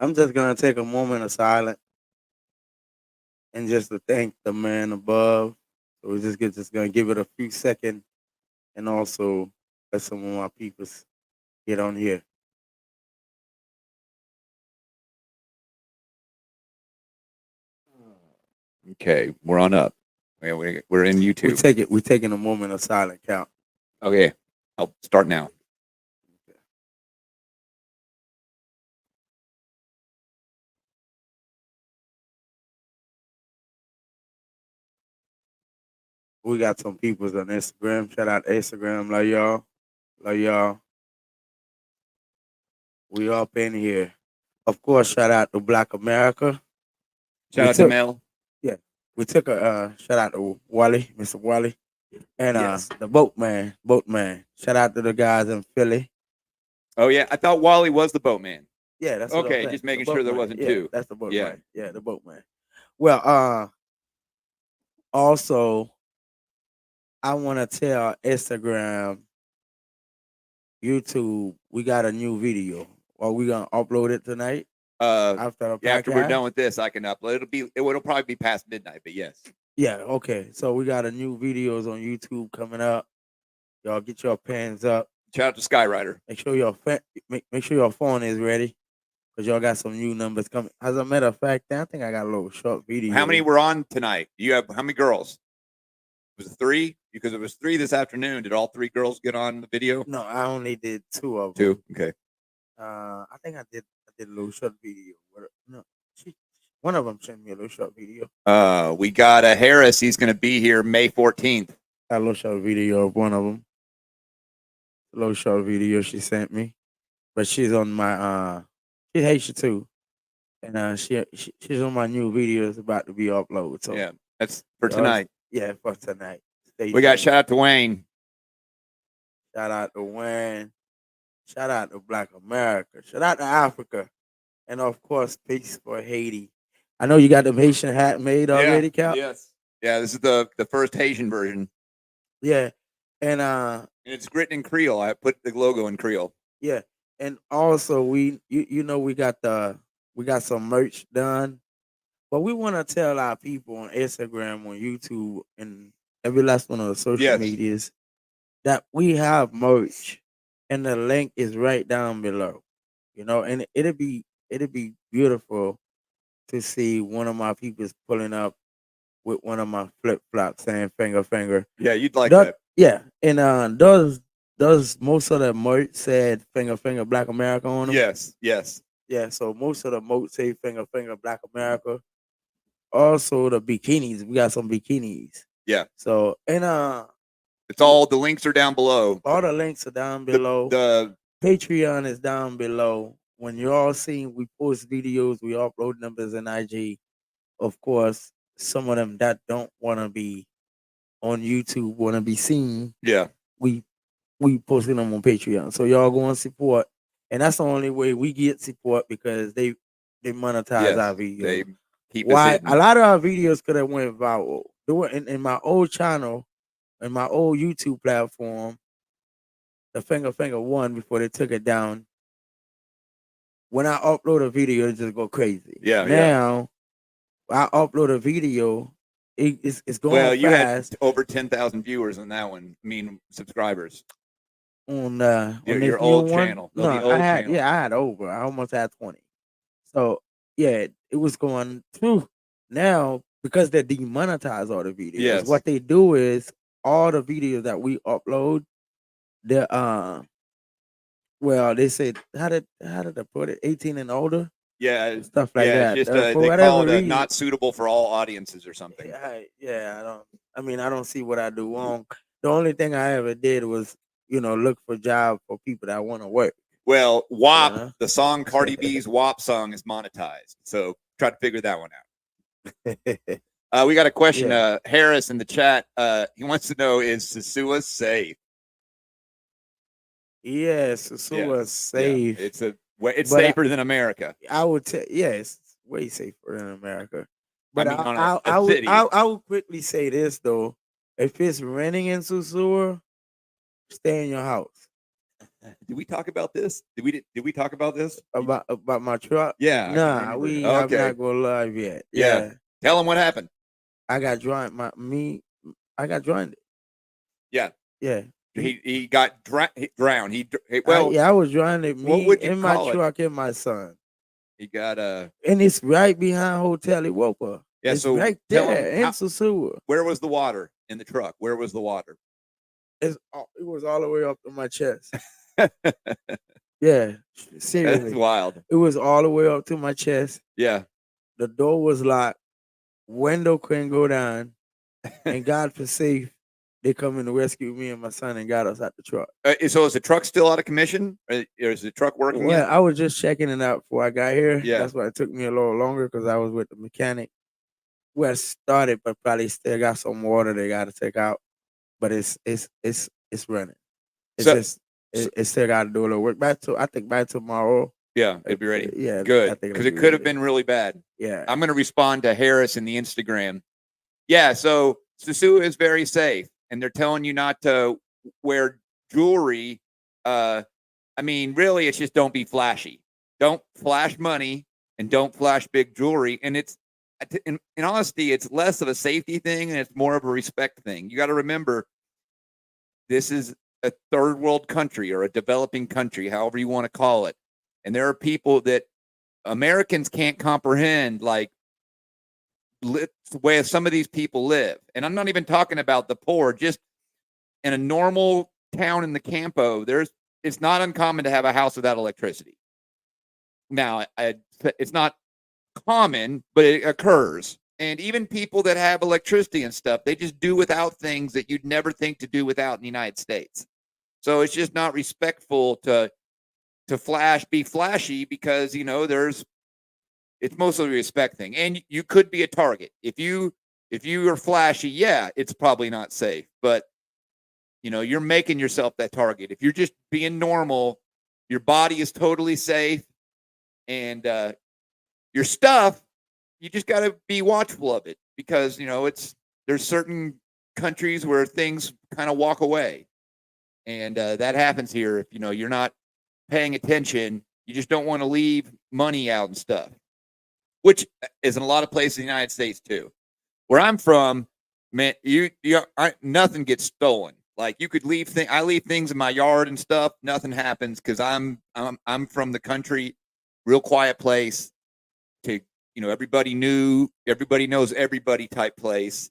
I'm just gonna take a moment of silence and just to thank the man above. So we just gonna give it a few seconds and also let some of my peoples get on here. Okay, we're on up. We're in YouTube. We taking a moment of silent count. Okay, I'll start now. We got some peoples on Instagram. Shout out to Instagram, love y'all. Love y'all. We up in here. Of course, shout out to Black America. Shout out to Mel. Yeah, we took a shout out to Wally, Mr. Wally, and Yes. the boatman. Shout out to the guys in Philly. Oh yeah, I thought Wally was the boatman. Yeah, that's what I'm Okay, saying. just The making sure there boatman. wasn't Yeah, two. that's the boatman. Yeah. Yeah, the boatman. Well, also I want to tell Instagram, YouTube, we got a new video. Are we gonna upload it tonight after the podcast? After we're done with this, I can upload. It'll probably be past midnight, but yes. Yeah, okay. So we got a new videos on YouTube coming up. Y'all get your pens up. Shout out to Skyrider. Make sure make sure your phone is ready because y'all got some new numbers coming. As a matter of fact, I think I got a little short video. How many were on tonight? You have how many girls? Was it 3? Because it was 3 this afternoon. Did all 3 girls get on the video? No, I only did 2 of them. 2. Okay. I think I did a little short video. No, one of them sent me a little short video. We got a Harris. He's going to be here May 14th. A little short video of one of them. A little short video she sent me, but she's on my she hates you too, and she's on my new videos about to be uploaded. So yeah, that's for tonight. Yeah, for tonight. We got shout out to Wayne. Shout out to Wayne. Shout out to Black America. Shout out to Africa, and of course, peace for Haiti. I know you got the Haitian hat made already, Cal. Yes. Yeah, this is the first Haitian version. Yeah, and it's written in Creole. I put the logo in Creole. Yeah, and also we got some merch done, but we want to tell our people on Instagram, on YouTube, and every last one of the social medias that we have merch, and the link is right down below. And it'll be beautiful to see one of my people's pulling up with one of my flip flops saying finger. Yeah, you'd like that. Yeah, and does most of the merch said finger Black America on them? Yes. Yeah, so most of the merch say finger Black America. Also the bikinis, we got some bikinis. Yeah. So and it's all the links are down below. All the links are down below. The Patreon is down below. When you're all seeing we post videos, we upload numbers in IG. Of course, some of them that don't want to be on YouTube want to be seen. Yeah. We posting them on Patreon. So y'all go and support. And that's the only way we get support because they monetize our videos. They keep a lot of our videos could have went viral. In my old channel, in my old YouTube platform, the finger one before they took it down. When I upload a video, it just go crazy. Yeah. Now I upload a video, it's going well, fast. You had over 10,000 viewers on that one. I mean, subscribers on your old channel. No, I had over. I almost had 20. So yeah, it was going through. Now because they demonetize all the videos, what they do is all the videos that we upload, they said how did they put it? 18 and older. Yeah, stuff like that. Just, they call it not suitable for all audiences or something. I don't see what I do wrong. The only thing I ever did was, look for jobs for people that want to work. Well, WAP, the song Cardi B's WAP song is monetized. So try to figure that one out. We got a question. Harris in the chat. He wants to know, is Sasua safe? Yes, Sasua is safe. Yeah. It's safer than America. I would tell. Yes, way safer than America. But I would quickly say this though: if it's renting in Susua, stay in your house. Did we talk about this? Did we talk about this? About my truck? Yeah. Nah, we have not go live yet. Yeah. Tell them what happened. I got joined. I got joined. Yeah. Yeah. He got drowned. I was joined. What would you in my call it? truck and my son. He got and it's right behind Hotel Iwopa. Yeah, it's so right there in Sosua. Where was the water in the truck? Where was the water? It was all the way up to my chest. Yeah, seriously. That's wild. It was all the way up to my chest. Yeah. The door was locked. Window couldn't go down. And God for safe, they come in to rescue me and my son and got us out the truck. So is the truck still out of commission? Or is the truck working yet? I was just checking it out before I got here. Yeah. That's why it took me a little longer because I was with the mechanic. Well, it started, but probably still got some water they got to take out. But it's running. It's still got to do a little work. I think by tomorrow. Yeah, it'll be ready. Yeah, good. Because it could have been really bad. Yeah. I'm going to respond to Harris in the Instagram. Yeah, so Sosua is very safe, and they're telling you not to wear jewelry. I mean, really, it's just don't be flashy. Don't flash money and don't flash big jewelry. And it's, in honesty, it's less of a safety thing and it's more of a respect thing. You got to remember, this is a third world country or a developing country, however you want to call it. And there are people that Americans can't comprehend, like the way some of these people live. And I'm not even talking about the poor, just in a normal town in the Campo, it's not uncommon to have a house without electricity. Now, it's not common, but it occurs. And even people that have electricity and stuff, they just do without things that you'd never think to do without in the United States. So it's just not respectful to be flashy because, it's mostly a respect thing. And you could be a target. If you are flashy, yeah, it's probably not safe. But, you're making yourself that target. If you're just being normal, your body is totally safe. And your stuff, you just got to be watchful of it because, there's certain countries where things kind of walk away. And that happens here if, you're not paying attention. You just don't want to leave money out and stuff, which is in a lot of places in the United States too. Where I'm from, man, nothing gets stolen. Like you could leave things. I leave things in my yard and stuff. Nothing happens because I'm from the country, real quiet place. Everybody knows everybody type place.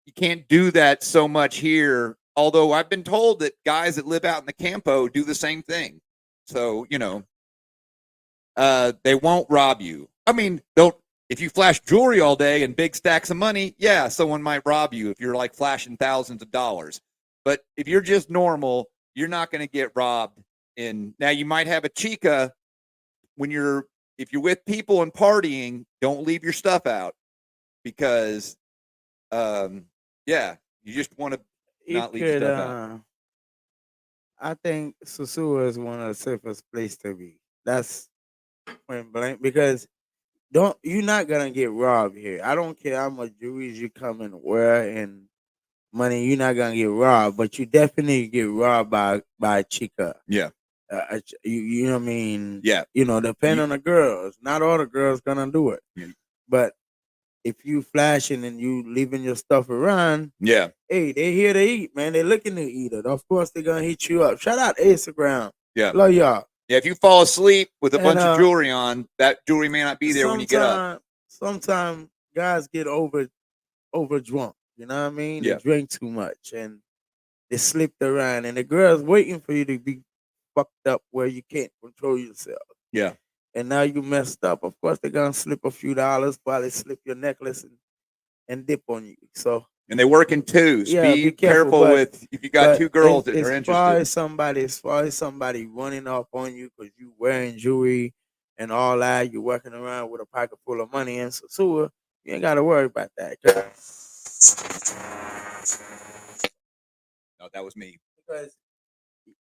You can't do that so much here. Although I've been told that guys that live out in the Campo do the same thing. So, they won't rob you. I mean, if you flash jewelry all day and big stacks of money, yeah, someone might rob you if you're like flashing thousands of dollars. But if you're just normal, you're not going to get robbed. Now you might have a chica if you're with people and partying, don't leave your stuff out because, you just want to not leave your stuff out. I think Sosua is one of the safest places to be. That's point blank because you're not gonna get robbed here. I don't care how much jewelry you come and wear and money, you're not gonna get robbed, but you definitely get robbed by a chica. Yeah. You know what I mean? Yeah. Depending on the girls. Not all the girls gonna do it. Yeah. But if you flashing and you leaving your stuff around, yeah, hey, they here to eat, man. They looking to eat it. Of course, they're gonna hit you up. Shout out Instagram. Yeah, love y'all. Yeah, if you fall asleep with a bunch of jewelry on, that jewelry may not be there when you get up. Sometimes guys get over drunk. You know what I mean? Yeah. They drink too much and they slipped around, and the girl's waiting for you to be fucked up where you can't control yourself. Yeah. And now you messed up. Of course, they're gonna slip a few dollars, probably slip your necklace and dip on you. So and they work in twos. Yeah, be careful with if you got two girls that are interested. As far as somebody running off on you because you wearing jewelry and all that, you're walking around with a pocket full of money and Sosua, you ain't gotta worry about that. No, that was me. Because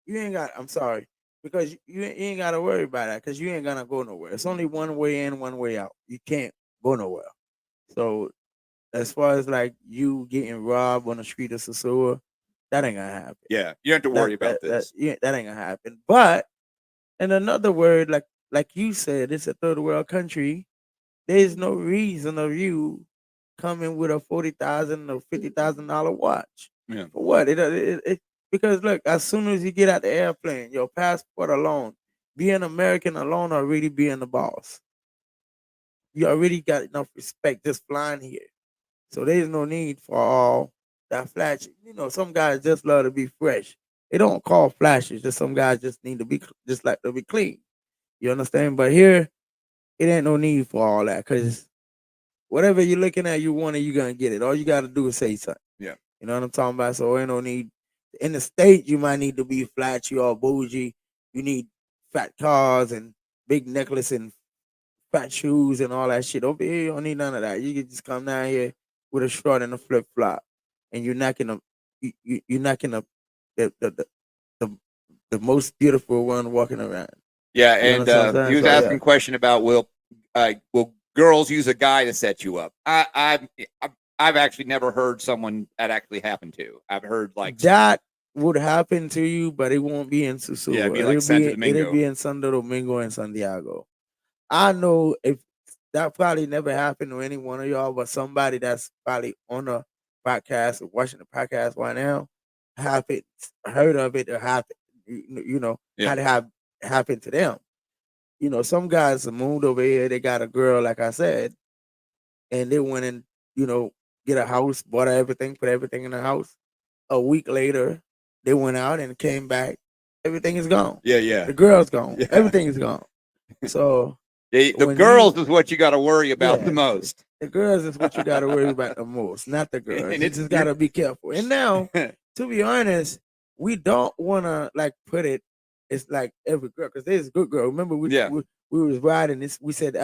you ain't got. I'm sorry. Because you ain't got to worry about that because you ain't going to go nowhere. It's only one way in, one way out. You can't go nowhere. So as far as like you getting robbed on the street of Sosua, That ain't gonna happen. Yeah, you don't have to worry about this. That ain't gonna happen. But in another word, like you said, it's a third world country. There's no reason of you coming with a $40,000 or $50,000 watch. Yeah. For what? Because look, as soon as you get out the airplane, your passport alone, being American alone already being the boss. You already got enough respect just flying here. So there's no need for all that flash. You know, some guys just love to be fresh. They don't call flashes. Just some guys just need to be just like to be clean. You understand? But here, it ain't no need for all that because whatever you're looking at, you want it, you're gonna get it. All you gotta do is say something. Yeah. You know what I'm talking about? So ain't no need. In the States, you might need to be flashy or bougie. You need fat cars and big necklace and fat shoes and all that shit. Over here, you don't need none of that. You can just come down here with a short and a flip flop, and you're knocking up. You're knocking up the the most beautiful one walking around. Yeah, and he was asking a question about will girls use a guy to set you up? I've actually never heard someone that actually happened to. I've heard like that would happen to you, but it won't be in Susua. Yeah, it'd be like Santo Domingo. It'll be in Santo Domingo and Santiago. I know if that probably never happened to any one of y'all, but somebody that's probably on a podcast or watching the podcast right now heard of it or happened. You know, had it happened to them. You know, some guys moved over here. They got a girl, like I said, and they went and get a house, bought everything, put everything in the house. A week later, they went out and came back. Everything is gone. Yeah. The girl's gone. Yeah. Everything is gone. So the girls is what you got to worry about the most. The girls is what you got to worry about the most, not the girls. And you just got to be careful. And now, to be honest, we don't want to like put it. It's like every girl because there's a good girl. Remember we was riding this. We said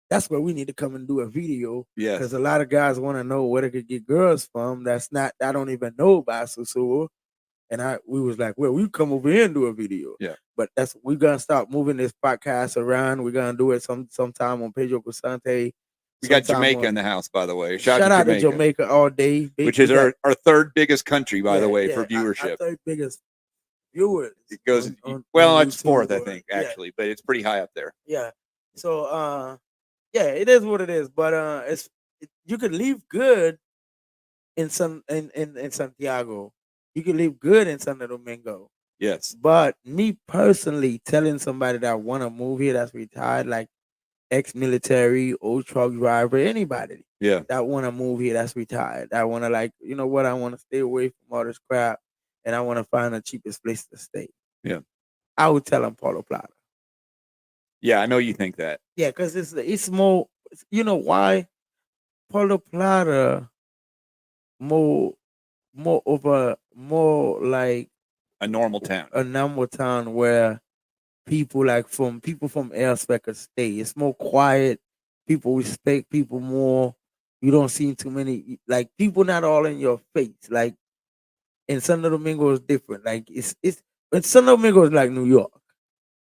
that's where we need to come and do a video. Yeah, because a lot of guys want to know where they could get girls from. I don't even know about Susua. And we was like, well, we come over here and do a video. Yeah. But we're gonna start moving this podcast around. We're gonna do it sometime on Pedro Cusante. We got Jamaica in the house, by the way. Shout out to Jamaica all day. Which is our third biggest country, by the way, for viewership. Our third biggest viewers. It goes on it's fourth, I think, actually, but it's pretty high up there. Yeah. So it is what it is. But you could leave good in Santiago. You can live good in Santo Domingo. Yes. But me personally telling somebody that want to move here that's retired, like ex-military, old truck driver, anybody that want to move here that's retired, that want to I want to stay away from all this crap and I want to find the cheapest place to stay. Yeah. I would tell them Puerto Plata. Yeah, I know you think that. Yeah, because it's more, you know why? Puerto Plata more like a normal town. A normal town where people from elsewhere could stay. It's more quiet. People respect people more. You don't see too many people not all in your face. Like in Santo Domingo is different. Like it's Santo Domingo is like New York.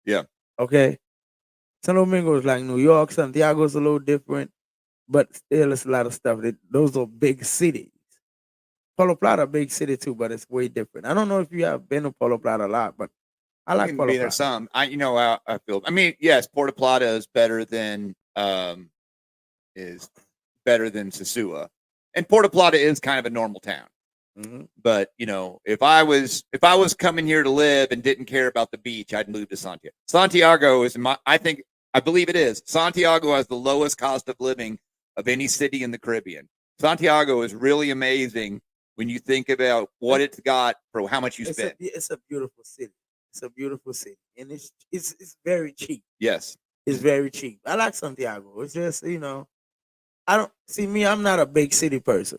Yeah. Okay. Santo Domingo is like New York. Santiago is a little different, but still it's a lot of stuff. Those are big cities. Puerto Plata, big city too, but it's way different. I don't know if you have been to Puerto Plata a lot, but I like Puerto Plata. Some. I feel. I mean, yes, Puerto Plata is better than Susua, and Puerto Plata is kind of a normal town. Mm-hmm. But if I was coming here to live and didn't care about the beach, I'd move to Santiago. Santiago is I believe it is. Santiago has the lowest cost of living of any city in the Caribbean. Santiago is really amazing. When you think about what it's got for how much you spend. It's a beautiful city. It's a beautiful city. And it's very cheap. Yes. It's very cheap. I like Santiago. It's just, I'm not a big city person.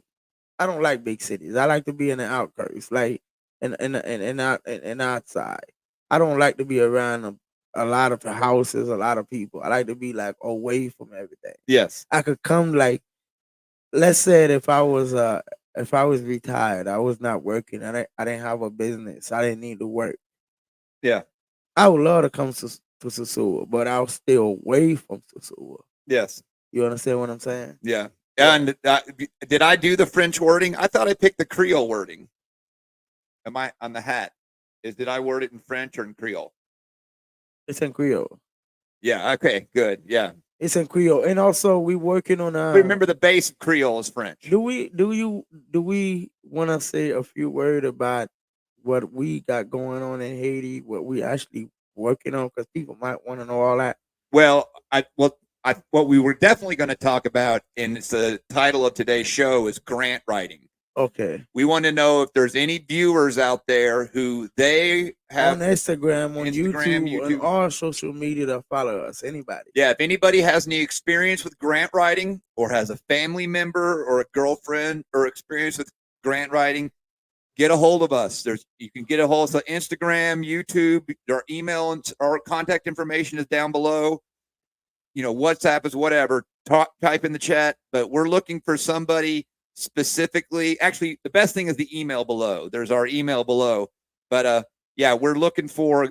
I don't like big cities. I like to be in the outskirts, like and outside. I don't like to be around a lot of houses, a lot of people. I like to be like away from everything. Yes. I could come let's say if I was retired, I was not working, I didn't have a business, I didn't need to work. Yeah. I would love to come to Susua, but I'll stay away from Susua. Yes. You understand what I'm saying? Yeah. And did I do the French wording? I thought I picked the Creole wording. Am I on the hat? Did I word it in French or in Creole? It's in Creole. Yeah. Okay. Good. Yeah. It's in Creole, and also we working on. Remember, the base of Creole is French. Do we want to say a few words about what we got going on in Haiti? What we actually working on? Because people might want to know all that. Well, what we were definitely going to talk about, and it's the title of today's show, is grant writing. Okay. We want to know if there's any viewers out there who they have on Instagram, YouTube, and all social media to follow us. Anybody. Yeah, if anybody has any experience with grant writing, or has a family member or a girlfriend or experience with grant writing, get a hold of us. You can get a hold of us on Instagram, YouTube, our email, and our contact information is down below. WhatsApp is whatever. Type in the chat, but we're looking for somebody specifically. Actually, the best thing is the email below. There's our email below. But yeah, I'm looking for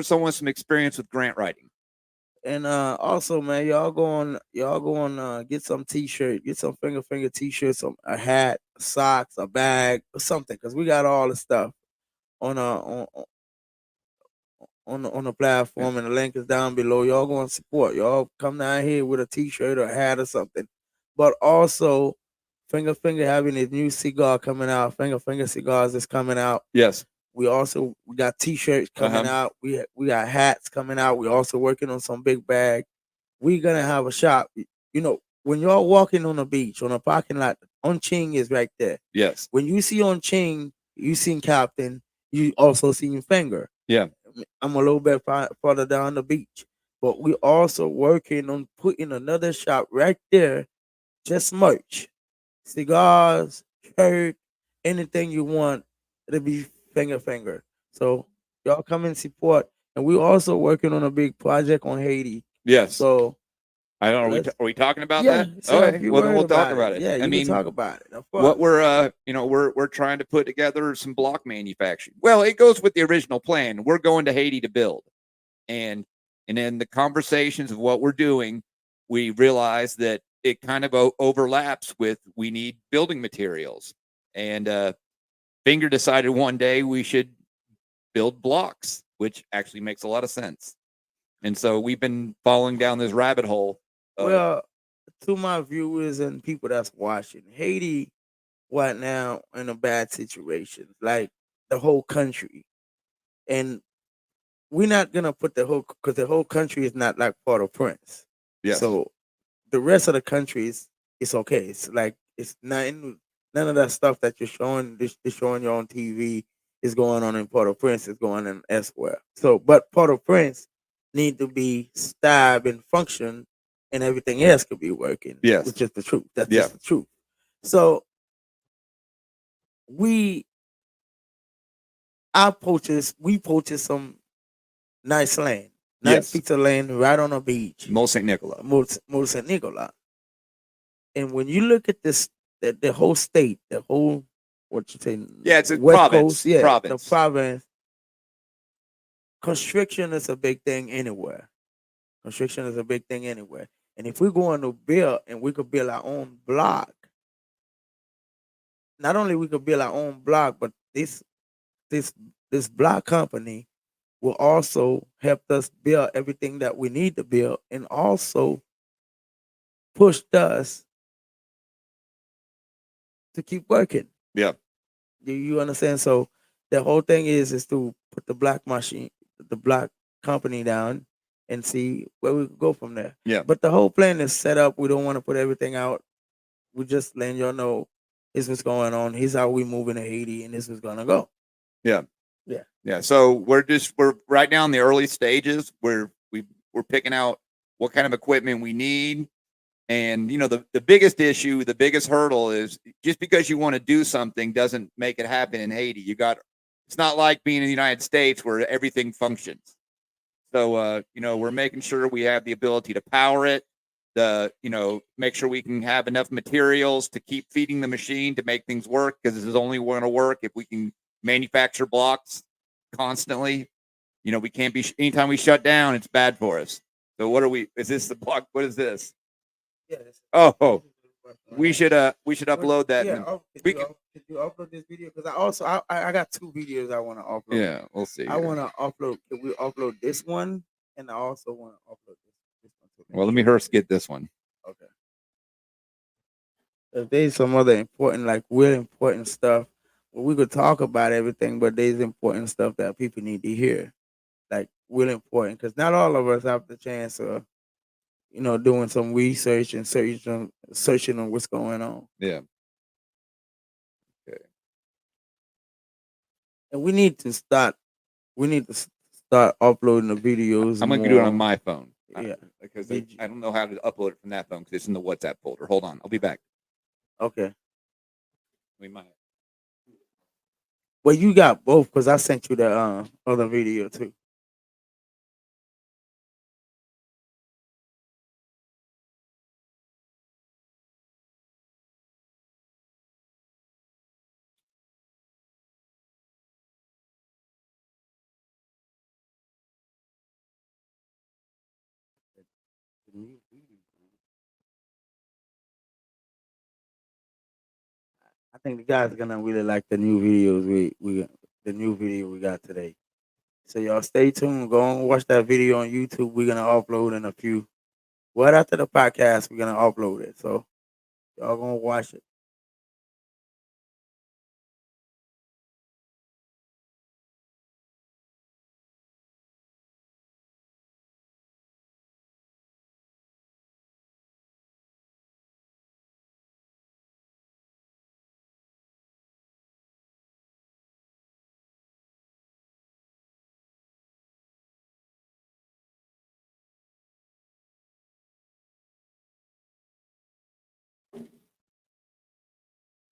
someone with some experience with grant writing. And also, man, y'all go on get some t-shirt, get some finger t-shirts, a hat, socks, a bag, or something, because we got all the stuff on the platform, and the link is down below. Y'all go and support. Y'all come down here with a t-shirt or a hat or something. But also, Finger having his new cigar coming out. Finger cigars is coming out. Yes. We got t-shirts coming out. We got hats coming out. We're also working on some big bag. We're gonna have a shop. When y'all walking on the beach, on a parking lot, On Ching is right there. Yes. When you see On Ching, you seen Captain. You also seen Finger. Yeah. I'm a little bit farther down the beach, but we also working on putting another shop right there, just merch. Cigars, shirt, anything you want, it'll be finger. So y'all come and support. And we're also working on a big project on Haiti. Yes. So I don't know. Are we talking about that? Okay. Well, then we'll talk about it. Yeah, you can talk about it. Of course. What we're trying to put together some block manufacturing. Well, it goes with the original plan. We're going to Haiti to build, and in the conversations of what we're doing, we realize that it kind of overlaps with we need building materials. And Finger decided one day we should build blocks, which actually makes a lot of sense. And so we've been following down this rabbit hole. Well, to my viewers and people that's watching, Haiti right now in a bad situation, like the whole country. And we're not going to put because the whole country is not like Port-au-Prince. Yes. So the rest of the country is okay. It's like it's none of that stuff that you're showing you on TV is going on in Port-au-Prince. Is going on elsewhere. So, but Port-au-Prince need to be stable and function, and everything else could be working. Yes, which is the truth. That's just the truth. So we purchased some nice land. Nice piece of land right on the beach. Mont Saint Nicolas. Mont Saint Nicolas. And when you look at this, the whole state, the whole, what you say? Yeah, it's a West province. Coast, yeah, province. the province. Construction is a big thing anywhere. And if we're going to build, and we could build our own block, not only we could build our own block, but this block company will also help us build everything that we need to build, and also push us to keep working. Yeah. You understand? So the whole thing is to put the block company down and see where we can go from there. Yeah. But the whole plan is set up. We don't want to put everything out. We just letting y'all know this is what's going on. Here's how we moving to Haiti, and this is gonna go. Yeah. Yeah. Yeah. So we're right now in the early stages. We're picking out what kind of equipment we need. And the biggest issue, the biggest hurdle is just because you want to do something doesn't make it happen in Haiti. It's not like being in the United States where everything functions. So we're making sure we have the ability to power it, make sure we can have enough materials to keep feeding the machine to make things work, because this is only going to work if we can manufacture blocks constantly. We can't be, anytime we shut down, it's bad for us. So is this the block? What is this? Yes. Oh, We should upload that. Yeah, could you upload this video? Because I got 2 videos I want to upload. Yeah, we'll see. I want to upload. Can we upload this one? And I also want to upload this one too. Well, let me first get this one. Okay. If there's some other important, like real important stuff, well, we could talk about everything, but there's important stuff that people need to hear, like real important, because not all of us have the chance of, doing some research and searching on what's going on. Yeah. Okay. And we need to start uploading the videos. I'm gonna do it on my phone. Yeah, because I don't know how to upload it from that phone because it's in the WhatsApp folder. Hold on, I'll be back. Okay. We might. Well, you got both because I sent you the other video too. I think the guys are gonna really like the new videos the new video we got today. So y'all stay tuned. Go and watch that video on YouTube. We're gonna upload in a few. Right after the podcast, we're gonna upload it. So y'all gonna watch it.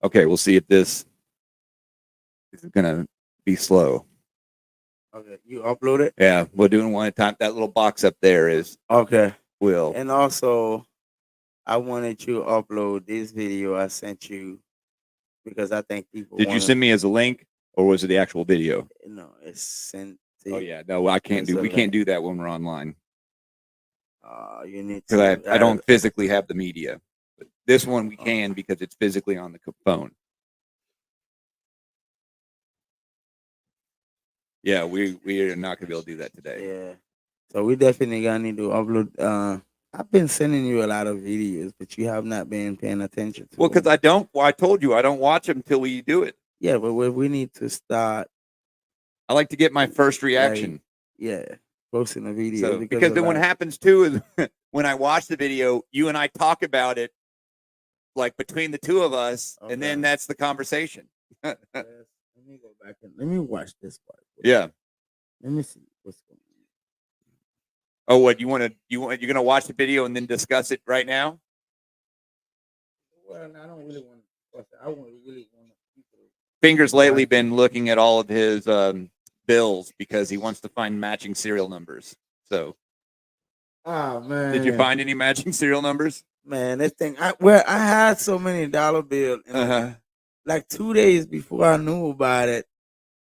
Okay, we'll see if this is gonna be slow. Okay, you upload it? Yeah, we're doing one at a time. That little box up there is okay. Will. And also, I wanted you to upload this video I sent you because I think people. Did you send me as a link or was it the actual video? No, it's sent. Oh yeah, no, I can't do. We can't do that when we're online. You need because I don't physically have the media. But this one we can because it's physically on the phone. Yeah, we are not gonna be able to do that today. Yeah, so we definitely gonna need to upload. I've been sending you a lot of videos, but you have not been paying attention to. Well, because I don't. Well, I told you I don't watch them until we do it. Yeah, but we need to start. I like to get my first reaction. Yeah, posting a video because then what happens too is when I watch the video, you and I talk about it, like between the two of us, and then that's the conversation. Let me go back and let me watch this part. Yeah. Let me see what's going on. Oh, what you're gonna watch the video and then discuss it right now? Well, I don't really want to discuss it. I really want to. Fingers lately been looking at all of his bills because he wants to find matching serial numbers. So, oh man, did you find any matching serial numbers? Man, this thing. I had so many dollar bills. Like 2 days before I knew about it,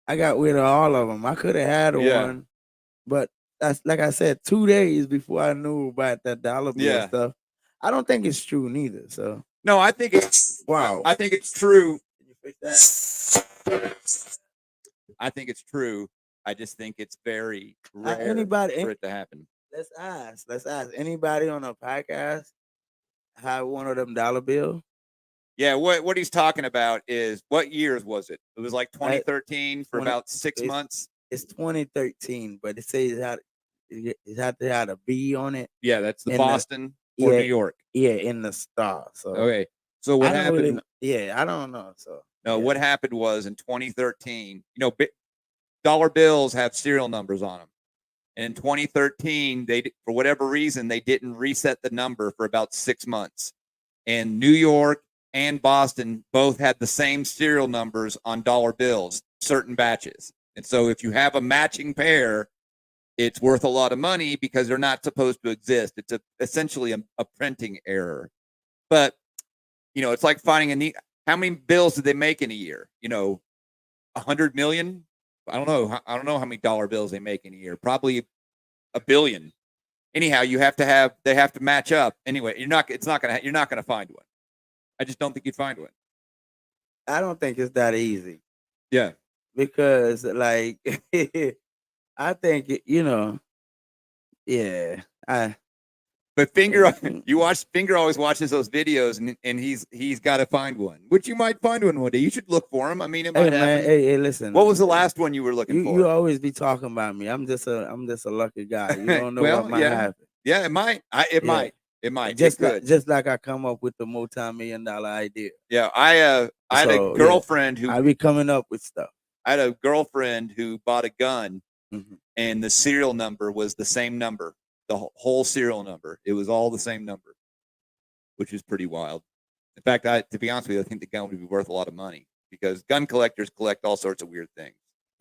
I got rid of all of them. I could have had one, but that's like I said, 2 days before I knew about that dollar bill stuff. I don't think it's true neither. So no, I think it's I think it's true. Can you fix that? I think it's true. I just think it's very rare for it to happen. Let's ask anybody on a podcast have one of them dollar bills. Yeah, what he's talking about is what years was it? It was like 2013 for about 6 months. It's 2013, but it says it had to have a B on it. Yeah, that's the Boston or New York. Yeah, in the star. So okay, so what happened? I don't know. So what happened was in 2013. Dollar bills have serial numbers on them, and in 2013, they for whatever reason they didn't reset the number for about 6 months, and New York and Boston both had the same serial numbers on dollar bills, certain batches. And so if you have a matching pair, it's worth a lot of money because they're not supposed to exist. It's essentially a printing error. But, it's like finding how many bills did they make in a year? 100 million? I don't know. I don't know how many dollar bills they make in a year. Probably a billion. Anyhow, they have to match up. Anyway, you're not going to find one. I just don't think you'd find one. I don't think it's that easy. Yeah. Because like I think yeah. But Finger, Finger always watches those videos, and he's got to find one. Which you might find one day. You should look for him. I mean, it might happen. Hey, listen. What was the last one you were looking for? You always be talking about me. I'm just a lucky guy. You don't know what might happen. Yeah, it might. It might. Just like I come up with the multi-million-dollar idea. Yeah, I had a girlfriend who I be coming up with stuff. I had a girlfriend who bought a gun, and the serial number was the same number. The whole serial number. It was all the same number, which is pretty wild. In fact, to be honest with you, I think the gun would be worth a lot of money because gun collectors collect all sorts of weird things.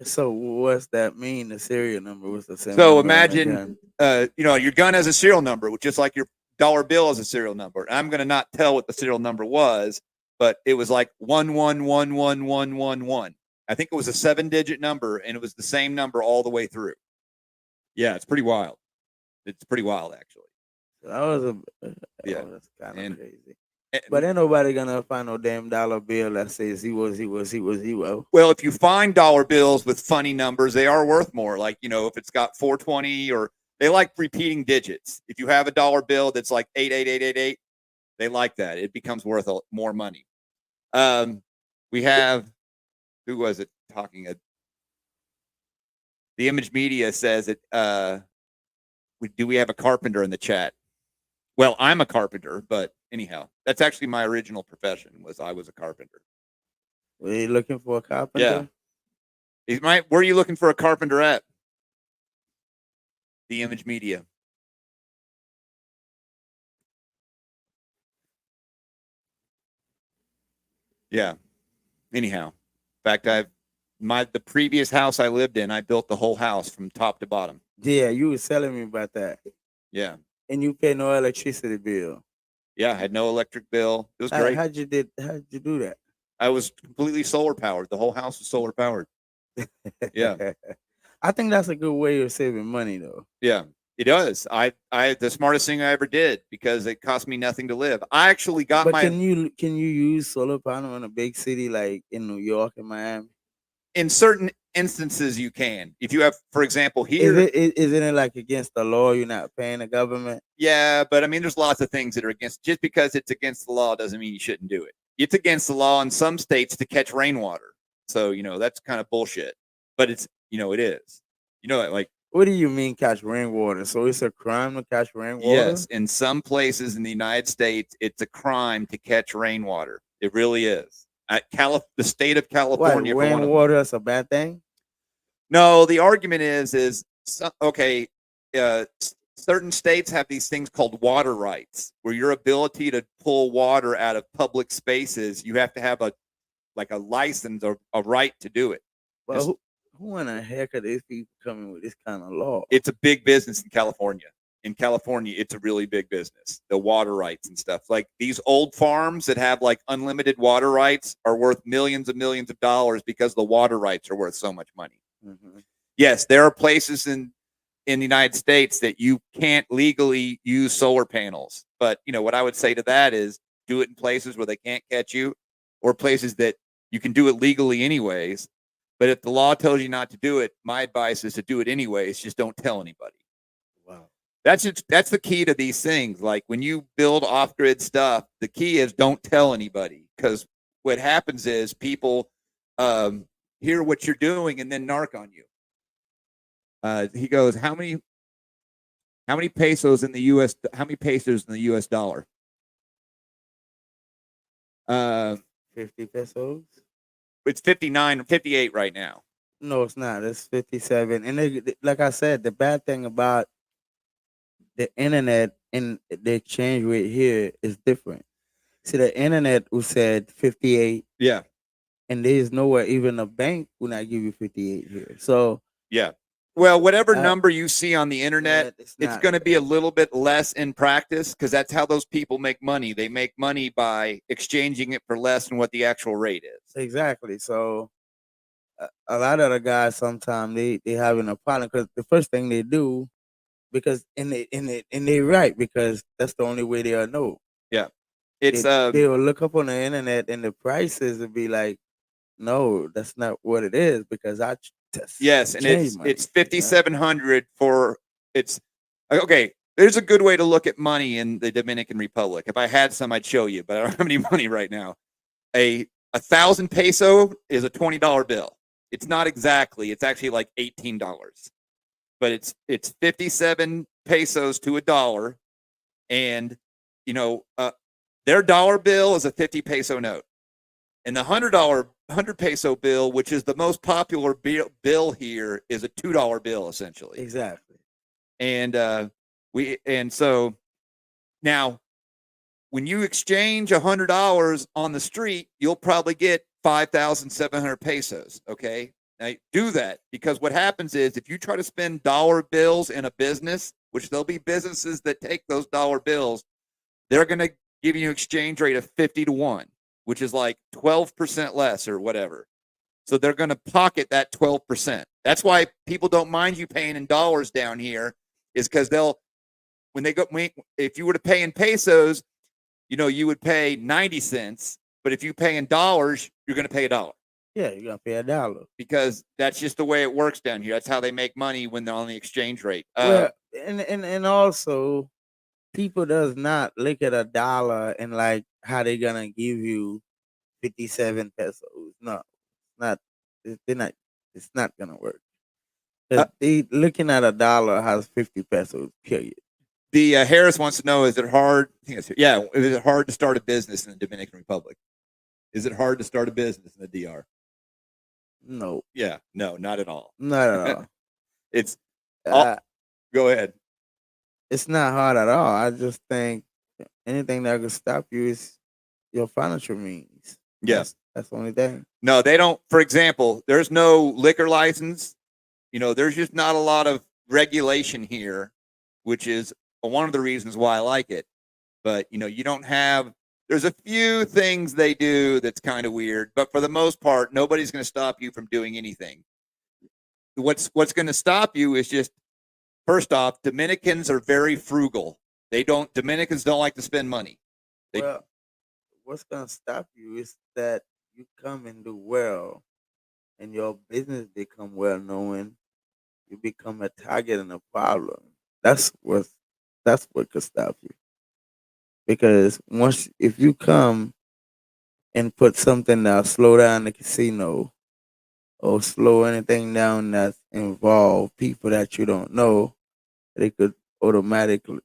So what's that mean? The serial number was the same. So imagine, your gun has a serial number, just like your dollar bill has a serial number. And I'm going to not tell what the serial number was, but it was like 111111. I think it was a 7-digit number, and it was the same number all the way through. Yeah, it's pretty wild. It's pretty wild, actually. That was that's kind of crazy. But ain't nobody gonna find no damn dollar bill that says he was. Well, if you find dollar bills with funny numbers, they are worth more. Like, if it's got 420, or they like repeating digits. If you have a dollar bill that's like 88888, they like that. It becomes worth more money. We have, who was it talking? The Image Media says that. Do we have a carpenter in the chat? Well, I'm a carpenter, but anyhow, that's actually my original profession. I was a carpenter. Were you looking for a carpenter? Yeah. Where are you looking for a carpenter at? The Image Media. Yeah. Anyhow, in fact, the previous house I lived in, I built the whole house from top to bottom. Yeah, you were telling me about that. Yeah. And you pay no electricity bill. Yeah, I had no electric bill. It was great. How'd you do that? I was completely solar powered. The whole house was solar powered. Yeah. I think that's a good way of saving money, though. Yeah, it does. The smartest thing I ever did, because it cost me nothing to live. I actually got can you use solar panel in a big city like in New York and Miami? In certain instances, you can. If you have, for example, here, isn't it like against the law? You're not paying the government. Yeah, but I mean, there's lots of things that are against. Just because it's against the law doesn't mean you shouldn't do it. It's against the law in some states to catch rainwater. So that's kind of bullshit. But it's it is. Like, what do you mean catch rainwater? So it's a crime to catch rainwater? Yes, in some places in the United States, it's a crime to catch rainwater. It really is. The state of California, rainwater is a bad thing? No, the argument is okay. Certain states have these things called water rights, where your ability to pull water out of public spaces, you have to have a license or a right to do it. Well, who in the heck are these people coming with this kind of law? It's a big business in California. In California, it's a really big business. The water rights and stuff. Like, these old farms that have like unlimited water rights are worth millions and millions of dollars because the water rights are worth so much money. Mm-hmm. Yes, there are places in the United States that you can't legally use solar panels. But what I would say to that is, do it in places where they can't catch you, or places that you can do it legally anyways. But if the law tells you not to do it, my advice is to do it anyways. Just don't tell anybody. Wow. That's the key to these things. Like, when you build off-grid stuff, the key is don't tell anybody, because what happens is people hear what you're doing and then narc on you. He goes, how many pesos in the U.S. How many pesos in the U.S. dollar? 50 pesos. It's 59 or 58 right now. No, it's not. It's 57. And like I said, the bad thing about the internet and the exchange rate here is different. See, the internet who said 58. Yeah. And there's nowhere, even a bank will not give you 58 here. So yeah. Well, whatever number you see on the internet, it's going to be a little bit less in practice, because that's how those people make money. They make money by exchanging it for less than what the actual rate is. Exactly. So a lot of the guys sometimes they having a problem, because the first thing they do, because and they're right, because that's the only way they'll know. Yeah. It's they will look up on the internet and the prices will be like, no, that's not what it is because yes, and it's money, $5,700 for it's okay. There's a good way to look at money in the Dominican Republic. If I had some, I'd show you, but I don't have any money right now. A 1,000 peso is a $20 bill. It's not exactly. It's actually like $18, but it's 57 pesos to a dollar, and their dollar bill is a 50 peso note, and the $100 peso bill, which is the most popular bill here, is a $2 bill essentially. Exactly. And so now, when you exchange $100 on the street, you'll probably get 5,700 pesos. Okay, now do that, because what happens is if you try to spend dollar bills in a business, which there'll be businesses that take those dollar bills, they're going to give you an exchange rate of 50 to 1, which is like 12% less or whatever. So they're going to pocket that 12%. That's why people don't mind you paying in dollars down here, is because if you were to pay in pesos, you would pay 90 cents, but if you pay in dollars, you're going to pay $1. Yeah, you're going to pay $1. Because that's just the way it works down here. That's how they make money when they're on the exchange rate. Well, and also, people does not look at $1 and like how they're going to give you 57 pesos. No, they're not. It's not going to work. They looking at $1 has 50 pesos, period. The Harris wants to know: is it hard? Is it hard to start a business in the Dominican Republic? Is it hard to start a business in the DR? No. Yeah, no, not at all. Not at all. It's. Go ahead. It's not hard at all. I just think anything that could stop you is your financial means. Yes, that's the only thing. No, they don't. For example, there's no liquor license. There's just not a lot of regulation here, which is one of the reasons why I like it. But you don't have. There's a few things they do that's kind of weird, but for the most part, nobody's going to stop you from doing anything. What's going to stop you is just, first off, Dominicans are very frugal. Dominicans don't like to spend money. Well, what's going to stop you is that you come and do well, and your business become well known. You become a target and a problem. That's what could stop you. Because if you come and put something that slow down the casino or slow anything down that's involved people that you don't know, they could automatically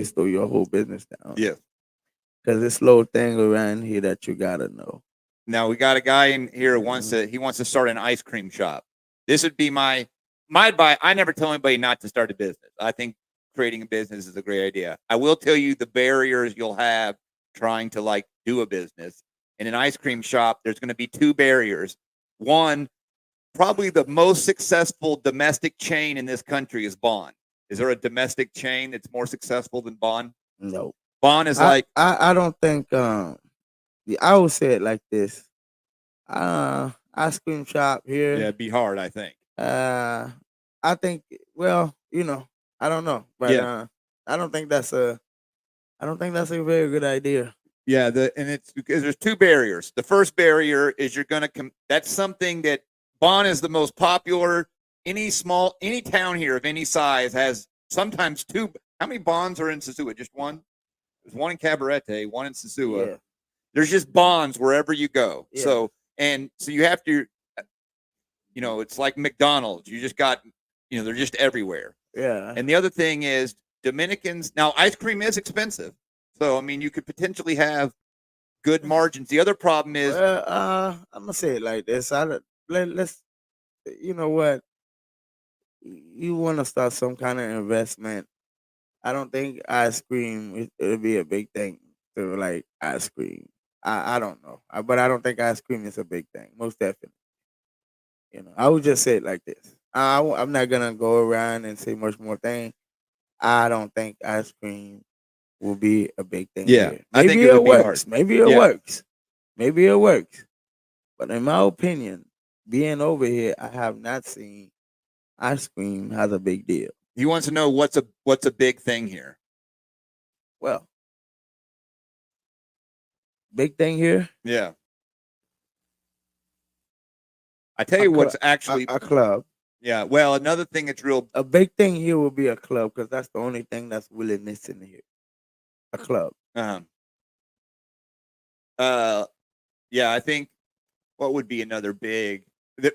slow your whole business down. Yes. Because it's slow thing around here that you gotta know. Now we got a guy in here who wants to start an ice cream shop. This would be my advice. I never tell anybody not to start a business. I think creating a business is a great idea. I will tell you the barriers you'll have trying to do a business. In an ice cream shop, there's going to be 2 barriers. One, probably the most successful domestic chain in this country is Bon. Is there a domestic chain that's more successful than Bon? No. Bon is I don't think I would say it like this. Ice cream shop here. Yeah, it'd be hard, I think. I think I don't know. But I don't think that's a very good idea. Yeah, and it's because there's 2 barriers. The first barrier is you're going to that's something that Bon is the most popular. Any town here of any size has sometimes 2. How many Bons are in Sosua? Just one? There's one in Cabarete, one in Sosua. Yeah. There's just Bons wherever you go. Yeah. So you have to, it's like McDonald's. You just got, they're just everywhere. Yeah. And the other thing is Dominicans, now ice cream is expensive. So, you could potentially have good margins. The other problem is... I'm going to say it like this. Let's, you know what? You want to start some kind of investment. I don't think ice cream, it'll be a big thing to ice cream. I don't know. But I don't think ice cream is a big thing. Most definitely. I would just say it like this. I'm not going to go around and say much more thing. I don't think ice cream will be a big thing. Yeah, here. I think it works. Maybe it works. Maybe it works. But in my opinion, being over here, I have not seen ice cream has a big deal. He wants to know what's a big thing here. Well, big thing here. Yeah. I tell you what's actually a club. Yeah. Well, another thing that's real. A big thing here will be a club because that's the only thing that's really missing here. A club. Yeah, I think what would be another big.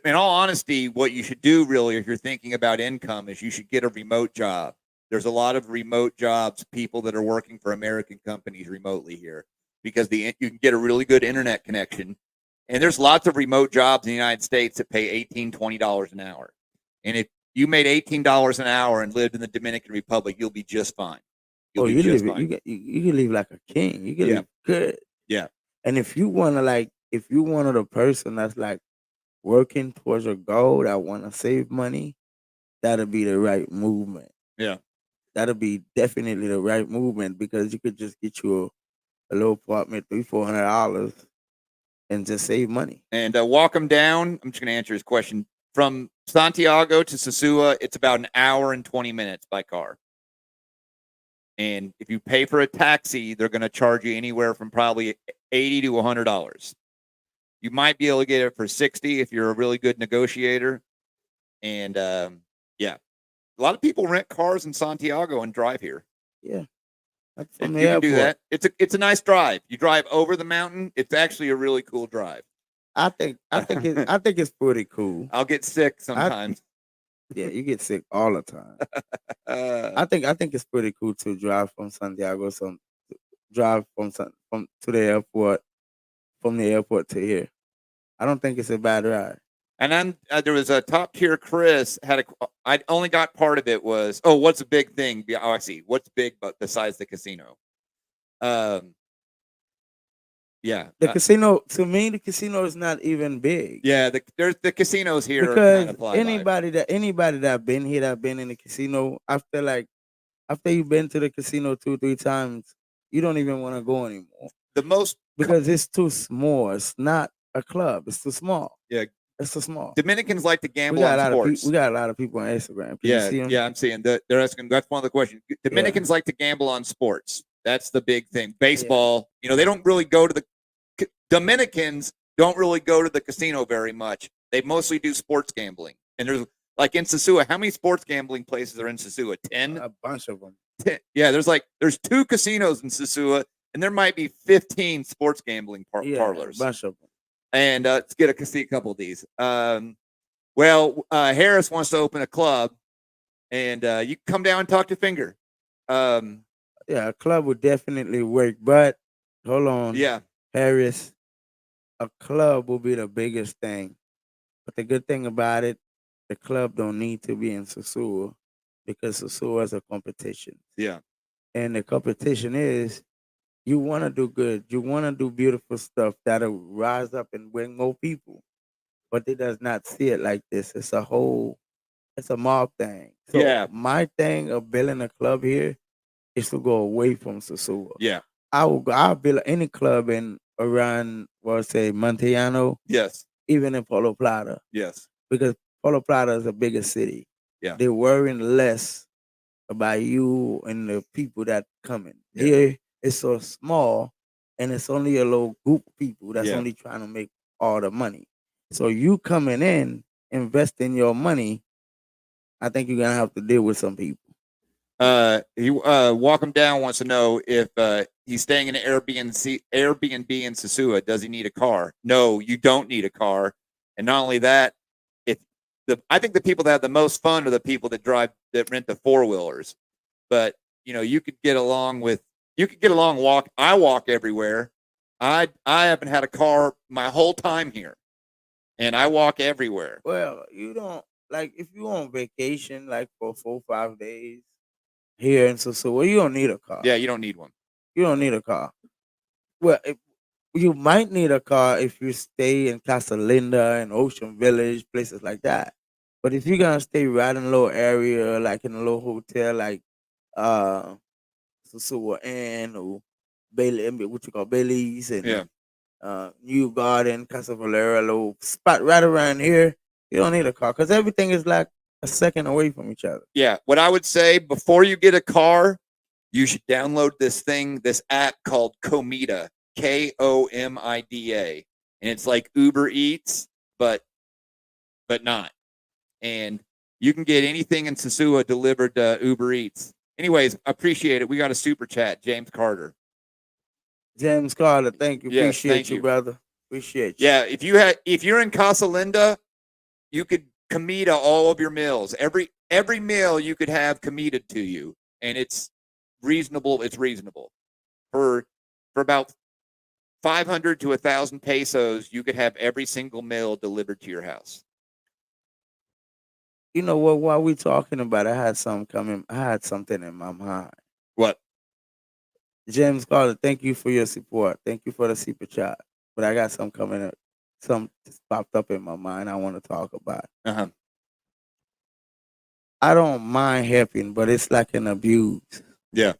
In all honesty, what you should do really, if you're thinking about income, is you should get a remote job. There's a lot of remote jobs, people that are working for American companies remotely here, because you can get a really good internet connection. And there's lots of remote jobs in the United States that pay $18, $20 an hour. And if you made $18 an hour and lived in the Dominican Republic, you'll be just fine. You can live like a king. You can live good. Yeah. And if you want to if you wanted a person that's like working towards a goal that want to save money, that'll be the right movement. Yeah. That'll be definitely the right movement because you could just get you a little apartment, $300-$400 and just save money. And walk them down. I'm just going to answer his question. From Santiago to Sosua, it's about an hour and 20 minutes by car. And if you pay for a taxi, they're going to charge you anywhere from probably $80 to $100. You might be able to get it for $60 if you're a really good negotiator. And yeah, a lot of people rent cars in Santiago and drive here. Yeah, that's from the airport. Can do that. It's a nice drive. You drive over the mountain. It's actually a really cool drive. I think it's pretty cool. I'll get sick sometimes. Yeah, you get sick all the time. I think it's pretty cool to drive from Santiago, to the airport, from the airport to here. I don't think it's a bad ride. And then there was a top tier. Chris I only got part of it was, what's a big thing? Oh, I see. What's big, but besides the casino? Yeah, the casino. To me, the casino is not even big. Yeah, there's the casinos here because anybody that been here, that been in the casino, after you've been to the casino 2-3 times, you don't even want to go anymore. Because it's too small. It's not a club. It's too small. Yeah, it's too small. Dominicans like to gamble on sports. We got a lot of people on Instagram. Yeah, I'm seeing that. They're asking. That's one of the questions. Dominicans like to gamble on sports. That's the big thing. Baseball. Yeah. They don't really go to the Dominicans don't really go to the casino very much. They mostly do sports gambling. And there's like in Sosua, how many sports gambling places are in Sosua? 10? A bunch of them. 10. Yeah, there's 2 casinos in Sosua, and there might be 15 sports gambling parlors. A bunch of them. And let's see a couple of these. Harris wants to open a club, and you can come down and talk to Finger. Yeah, a club would definitely work, but hold on. Yeah. Harris, a club will be the biggest thing. But the good thing about it, the club don't need to be in Sosua because Sosua is a competition. Yeah. And the competition is you want to do good. You want to do beautiful stuff that'll rise up and bring more people. But it does not see it like this. It's a mob thing. So yeah. My thing of building a club here is to go away from Sosua. Yeah. I'll build any club around, Montellano. Yes. Even in Palo Plata. Yes. Because Palo Plata is a bigger city. Yeah. They're worrying less about you and the people that coming. Yeah. Here, it's so small, and it's only a little group of people that's only trying to make all the money. So you coming in, investing your money, I think you're going to have to deal with some people. Walk him down wants to know if he's staying in an Airbnb in Sosua. Does he need a car? No, you don't need a car. And not only that, I think the people that have the most fun are the people that rent the 4-wheelers. But you could get along. I walk everywhere. I haven't had a car my whole time here, and I walk everywhere. Well, you don't if you on vacation for 4 or 5 days. Here in Sosua, you don't need a car. Yeah, you don't need one. You don't need a car. Well, you might need a car if you stay in Casa Linda and Ocean Village, places like that. But if you're gonna stay right in a little area, like in a little hotel, like Sosua Inn or Bailey's and New Garden, Casa Valera, little spot right around here, you don't need a car because everything is like a second away from each other. Yeah. What I would say before you get a car, you should download this app called Comida. Komida, and it's like Uber Eats, but not. And you can get anything in Sosua delivered to Uber Eats. Anyways, appreciate it. We got a super chat, James Carter. James Carter, thank you. Yes, Appreciate thank you, brother. Appreciate you. Yeah, if you're in Casa Linda, you could comida all of your meals. Every meal you could have committed to you, and it's reasonable. It's reasonable for about 500 to 1,000 pesos. You could have every single meal delivered to your house. You know what? While we talking about it, I had something in my mind. What? James Carter, thank you for your support. Thank you for the super chat. But I got something coming up. Something just popped up in my mind I want to talk about. Uh-huh. I don't mind helping, but it's like an abuse. Yeah.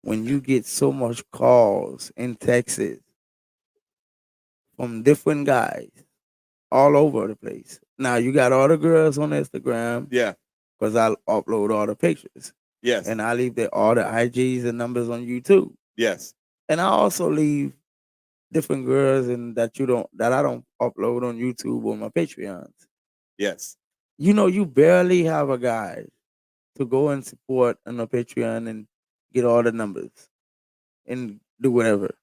When you get so much calls in Texas from different guys all over the place. Now you got all the girls on Instagram. Yeah. Because I upload all the pictures. Yes. And I leave all the IGs and numbers on YouTube. Yes. And I also leave different girls and that I don't upload on YouTube or my Patreons. Yes. You know, you barely have a guy to go and support on a Patreon and get all the numbers and do whatever.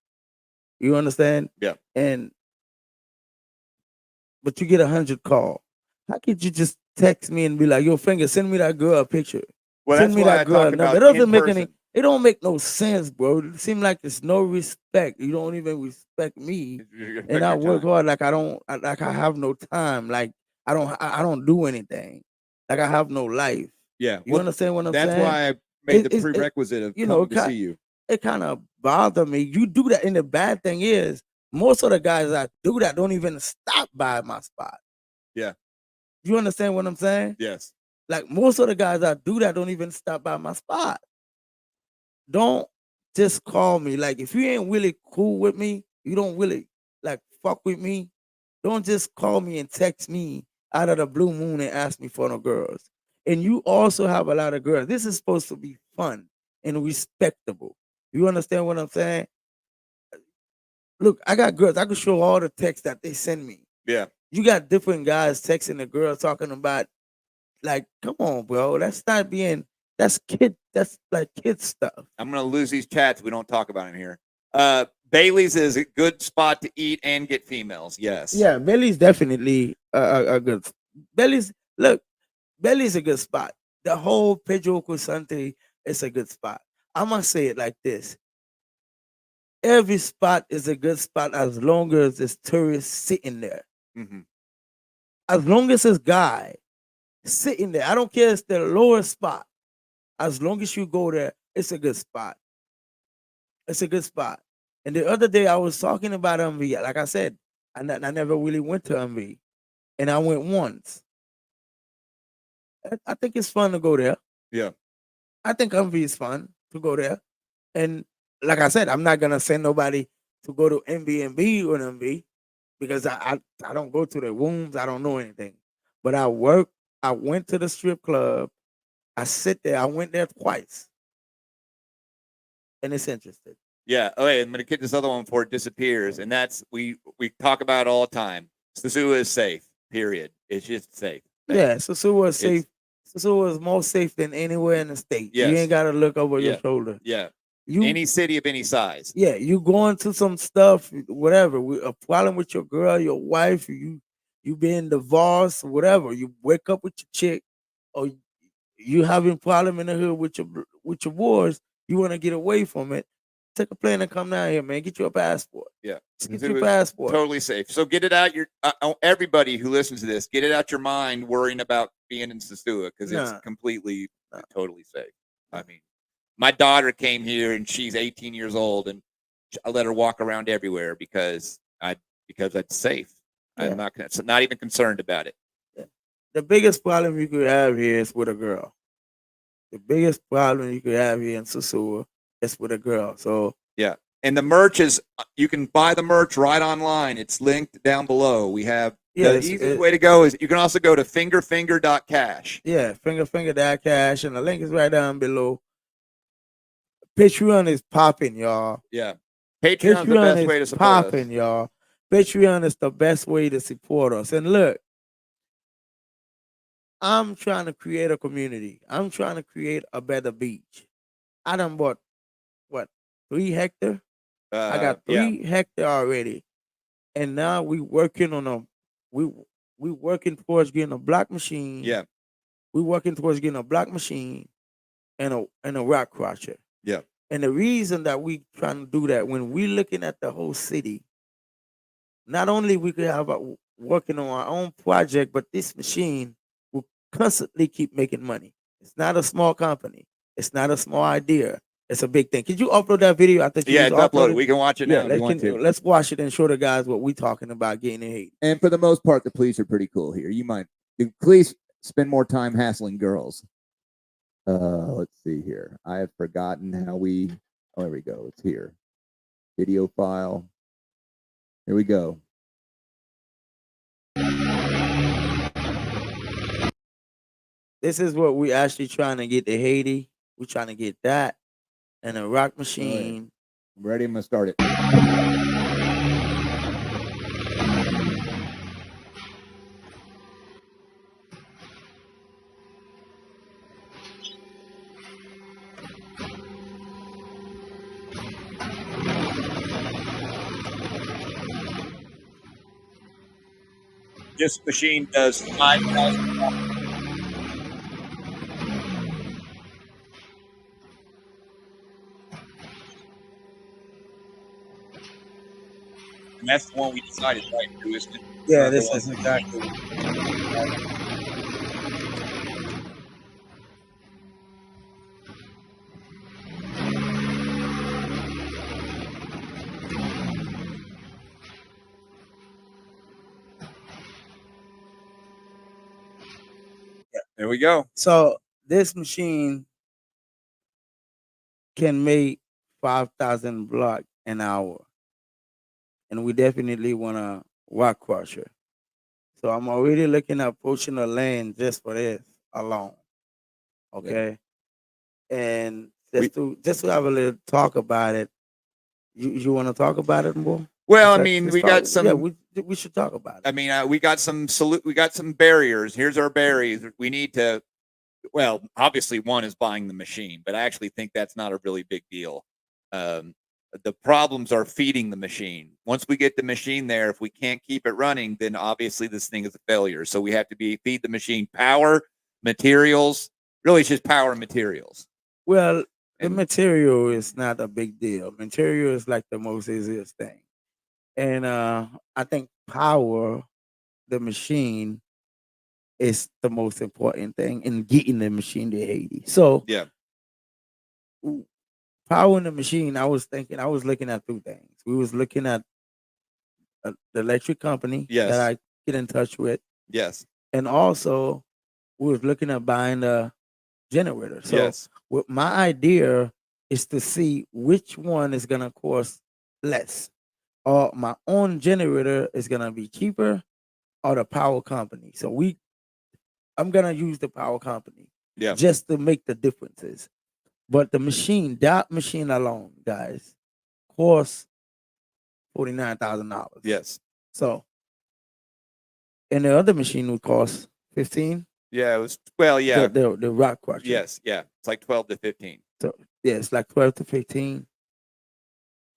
You understand? Yeah. But you get 100 calls. How could you just text me and be like, "Yo, Finger, send me that girl a picture. Well, send that's me why that I girl." talk about It doesn't make person. any. It don't make no sense, bro. It seems like there's no respect. You don't even respect me, and I work hard. Like I have no time. Like I don't do anything. Like I have no life. Yeah, you understand what I'm saying? That's why I made the prerequisite of coming to see you. It kind of bothered me. You do that, and the bad thing is, most of the guys that do that don't even stop by my spot. Yeah. You understand what I'm saying? Yes. Like most of the guys that do that don't even stop by my spot. Don't just call me. Like if you ain't really cool with me, you don't really like fuck with me, don't just call me and text me out of the blue moon and ask me for no girls. And you also have a lot of girls. This is supposed to be fun and respectable. You understand what I'm saying? Look, I got girls. I can show all the texts that they send me. Yeah. You got different guys texting the girl talking about, like, come on, bro. That's like kid stuff. I'm gonna lose these chats. We don't talk about him here. Bailey's is a good spot to eat and get females. Yes. Yeah, Bailey's definitely a good. Bailey's a good spot. The whole Pedro Cusante is a good spot. I'm gonna say it like this: every spot is a good spot as long as there's tourists sitting there. Mm-hmm. As long as this guy sitting there, I don't care if it's the lowest spot. As long as you go there, it's a good spot. It's a good spot. And the other day I was talking about MV. Like I said, I never really went to MV, and I went once. I think it's fun to go there. Yeah. I think MV is fun to go there. And like I said, I'm not gonna send nobody to go to MV or MV because I don't go to the rooms. I don't know anything. But I went to the strip club. I sit there. I went there twice. And it's interesting. Yeah. Okay, I'm gonna get this other one before it disappears. And that's we talk about it all the time. Sosua is safe. Period. It's just safe. Yeah, Sosua is safe. Sosua is more safe than anywhere in the state. Yes. You ain't gotta look over your shoulder. Yeah. Any city of any size. Yeah, you going to some stuff, whatever. A problem with your girl, your wife, you being divorced, whatever. You wake up with your chick, or you having problem in the hood with your boys. You want to get away from it. Take a plane and come down here, man. Get you a passport. Yeah, get your passport. Totally safe. So get it out your. Everybody who listens to this, get it out your mind, worrying about being in Sosua because it's completely, totally safe. I mean, my daughter came here and she's 18 years old, and I let her walk around everywhere because it's safe. Yeah. I'm not even concerned about it. Yeah. The biggest problem you could have here is with a girl. The biggest problem you could have here in Sosua is with a girl. So yeah, and the merch is you can buy the merch right online. It's linked down below. We have the easiest way to go is you can also go to fingerfinger.cash. Yeah, fingerfinger.cash, and the link is right down below. Patreon is popping, y'all. Yeah. Patreon's the best way to support us. Y'all. Patreon is the best way to support us. And look, I'm trying to create a community. I'm trying to create a better beach. I done bought, 3 hectares? I got 3 hectares already. And now we working on we working towards getting a block machine. Yeah. We working towards getting a block machine and a rock crusher. Yeah. And the reason that we trying to do that, when we looking at the whole city, not only we could have working on our own project, but this machine will constantly keep making money. It's not a small company. It's not a small idea. It's a big thing. Could you upload that video? I think it's uploaded. We can watch it now. Let's watch it and show the guys what we talking about getting in hate. And for the most part, the police are pretty cool here. The police spend more time hassling girls. Let's see here. I have forgotten how there we go. It's here. Video file. Here we go. This is what we actually trying to get to Haiti. We're trying to get that and a rock machine. Right. I'm ready. I'm going to start it. This machine does 5,000. And that's the one we decided right to, isn't it? Yeah, this is exactly. There we go. So this machine can make 5,000 blocks an hour. And we definitely want a rock crusher. So I'm already looking at approaching the land just for this alone. Okay. Yeah. And just to have a little talk about it. You want to talk about it more? Well, we got some. Yeah, we should talk about it. We got some barriers. Here's our barriers. We need to. Well, obviously, one is buying the machine, but I actually think that's not a really big deal. The problems are feeding the machine. Once we get the machine there, if we can't keep it running, then obviously this thing is a failure. So we have to feed the machine power, materials. Really, it's just power and materials. Well, the material is not a big deal. Material is like the most easiest thing. And I think power, the machine, is the most important thing in getting the machine to Haiti. So yeah. Power in the machine, I was looking at 2 things. We was looking at the electric company that I get in touch with. Yes. And also, we was looking at buying a generator. So my idea is to see which one is going to cost less. Or my own generator is going to be cheaper, or the power company. So I'm going to use the power company just to make the differences. But that machine alone, guys, costs $49,000. Yes. So, and the other machine would cost 15. Yeah, it was. Well, yeah, the rock crusher. Yes, yeah, it's like 12 to 15. So yeah, it's like 12 to 15.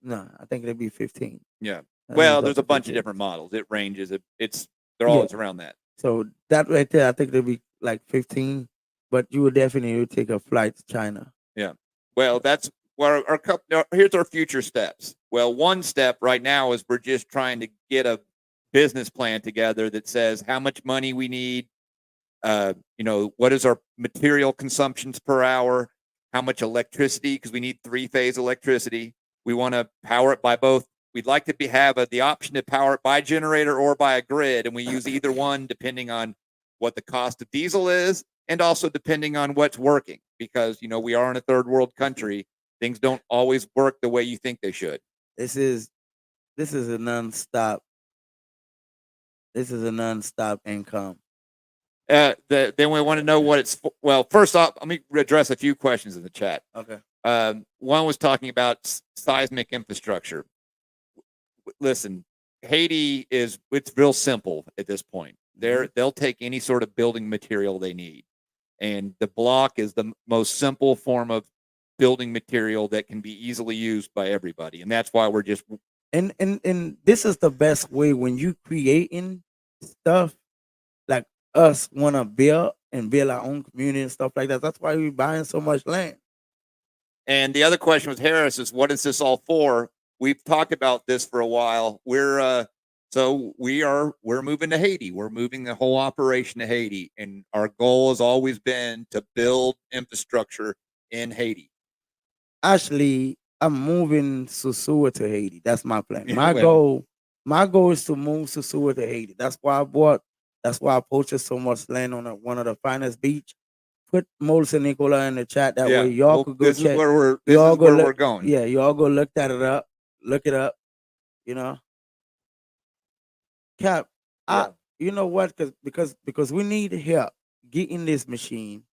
No, I think it'd be 15. Yeah. Well, there's a bunch of different models. It ranges. They're always around that. So that right there, I think it'd be like 15. But you would definitely take a flight to China. Yeah. Well, that's where here's our future steps. Well, one step right now is we're just trying to get a business plan together that says how much money we need, what is our material consumptions per hour, how much electricity, because we need 3-phase electricity. We want to power it by both. We'd like to have the option to power it by generator or by a grid, and we use either one depending on what the cost of diesel is, and also depending on what's working, because we are in a third world country. Things don't always work the way you think they should. This is a nonstop. This is a nonstop income. Then we want to know what it's for. Well, first off, let me address a few questions in the chat. Okay. One was talking about seismic infrastructure. listen, Haiti it's real simple at this point. They'll take any sort of building material they need, and the block is the most simple form of building material that can be easily used by everybody, and that's why we're just and this is the best way when you creating stuff like us want to build and build our own community and stuff like that. That's why we're buying so much land. And the other question with Harris is, what is this all for? We've talked about this for a while. We're moving to Haiti. We're moving the whole operation to Haiti, and our goal has always been to build infrastructure in Haiti. Actually, I'm moving Susua to Haiti. That's my plan. My goal is to move Susua to Haiti. That's why I purchased so much land on one of the finest beach. Put Molson Nicola in the chat. That way y'all could go this check. Is where we're going. Yeah, y'all go look it up. You know, Cap. You know what? Because we need help getting this machine.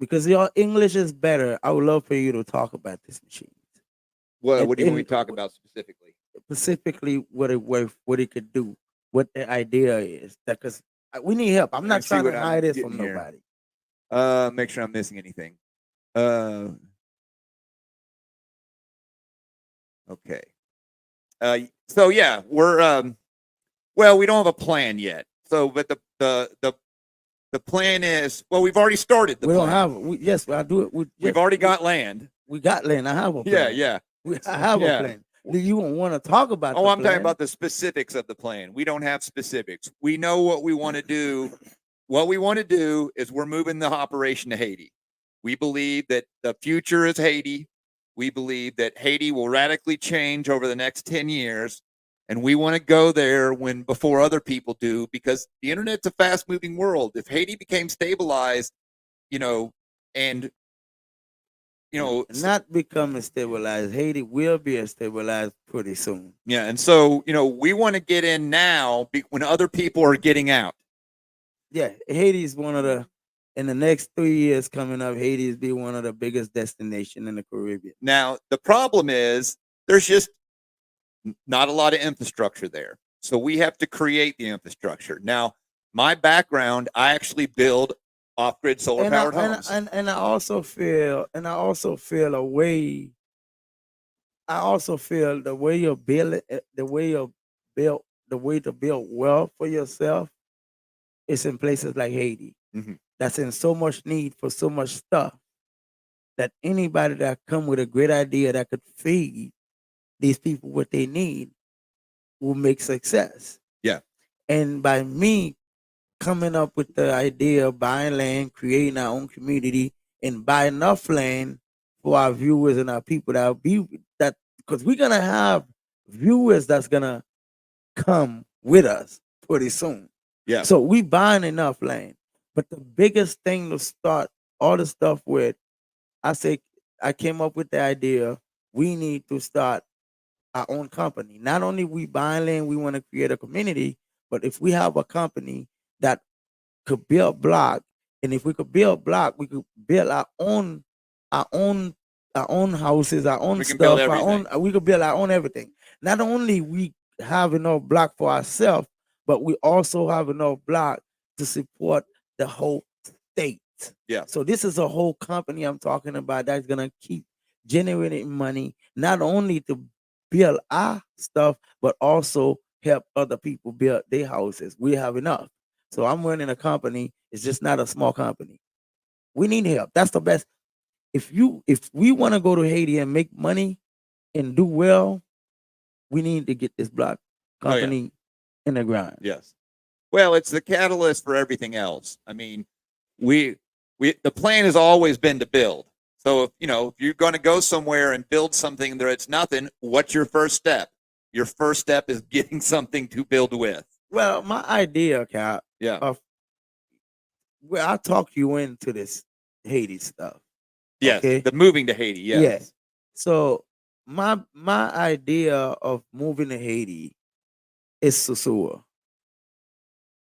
Because your English is better, I would love for you to talk about this machine. What do you want me to talk about specifically? Specifically, what it could do, what the idea is. Because we need help. I'm not trying to hide this from nobody. Make sure I'm missing anything. Okay. So yeah, we're we don't have a plan yet. So, but the plan is, we've already started. We don't have it. Yes, I do it. We've already got land. We got land. I have a plan. Yeah. I have a plan. Do you want to talk about? Oh, I'm talking about the specifics of the plan. We don't have specifics. We know what we want to do. What we want to do is we're moving the operation to Haiti. We believe that the future is Haiti. We believe that Haiti will radically change over the next 10 years. And we want to go there before other people do, because the internet's a fast moving world. If Haiti became stabilized, and not becoming stabilized, Haiti will be stabilized pretty soon. Yeah. And so, we want to get in now when other people are getting out. Yeah. Haiti is in the next 3 years coming up, Haiti is be one of the biggest destinations in the Caribbean. Now, the problem is there's just not a lot of infrastructure there. So we have to create the infrastructure. Now, my background, I actually build off-grid solar powered homes. And I also feel the way you build it, the way to build wealth for yourself is in places like Haiti. Mm-hmm. That's in so much need for so much stuff that anybody that come with a great idea that could feed these people what they need will make success. Yeah. And by me coming up with the idea of buying land, creating our own community, and buy enough land for our viewers and our people because we're gonna have viewers that's gonna come with us pretty soon. Yeah. So we buying enough land. But the biggest thing to start all the stuff with, I came up with the idea, we need to start our own company. Not only we buying land, we want to create a community, but if we have a company that could build block, and if we could build block, we could build our own houses, our own stuff, we could build our own everything. Not only we have enough block for ourselves, but we also have enough block to support the whole state. Yeah. So this is a whole company I'm talking about that's gonna keep generating money, not only to build our stuff, but also help other people build their houses. We have enough. So I'm running a company. It's just not a small company. We need help. That's the best. If we want to go to Haiti and make money and do well, we need to get this block company in the ground. Yes. Well, it's the catalyst for everything else. I mean, the plan has always been to build. So if you're going to go somewhere and build something that it's nothing, what's your first step? Your first step is getting something to build with. Well, my idea, Cap. Yeah. I'll talk you into this Haiti stuff. Yes. Okay? The moving to Haiti. Yes. Yes. So my idea of moving to Haiti is Susua.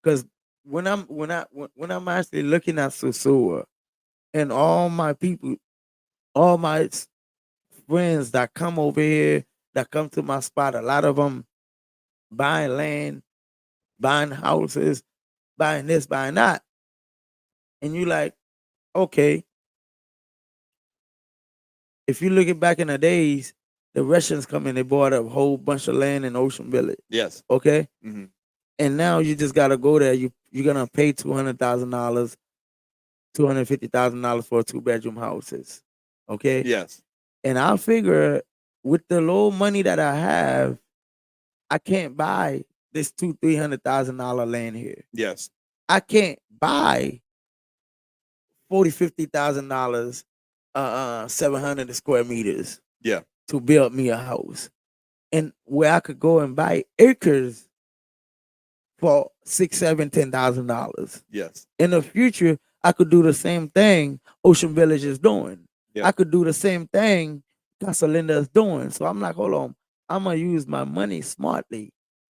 Because when I'm actually looking at Susua and all my people, all my friends that come over here that come to my spot, a lot of them buying land, buying houses, buying this, buying that. And you like, okay, if you look at back in the days, the Russians come in, they bought a whole bunch of land in Ocean Village. Yes. Okay. Mm-hmm. And now you just gotta go there. You're gonna pay $200,000, $250,000 for 2-bedroom houses. Okay. Yes. And I figure with the low money that I have, I can't buy this $300,000 land here. Yes. I can't buy $50,000, 700 square meters. Yeah. To build me a house, and where I could go and buy acres for $6,000, $7,000, $10,000. Yes. In the future, I could do the same thing Ocean Village is doing. Yep. I could do the same thing Casalinda is doing. So I'm like, hold on, I'm gonna use my money smartly.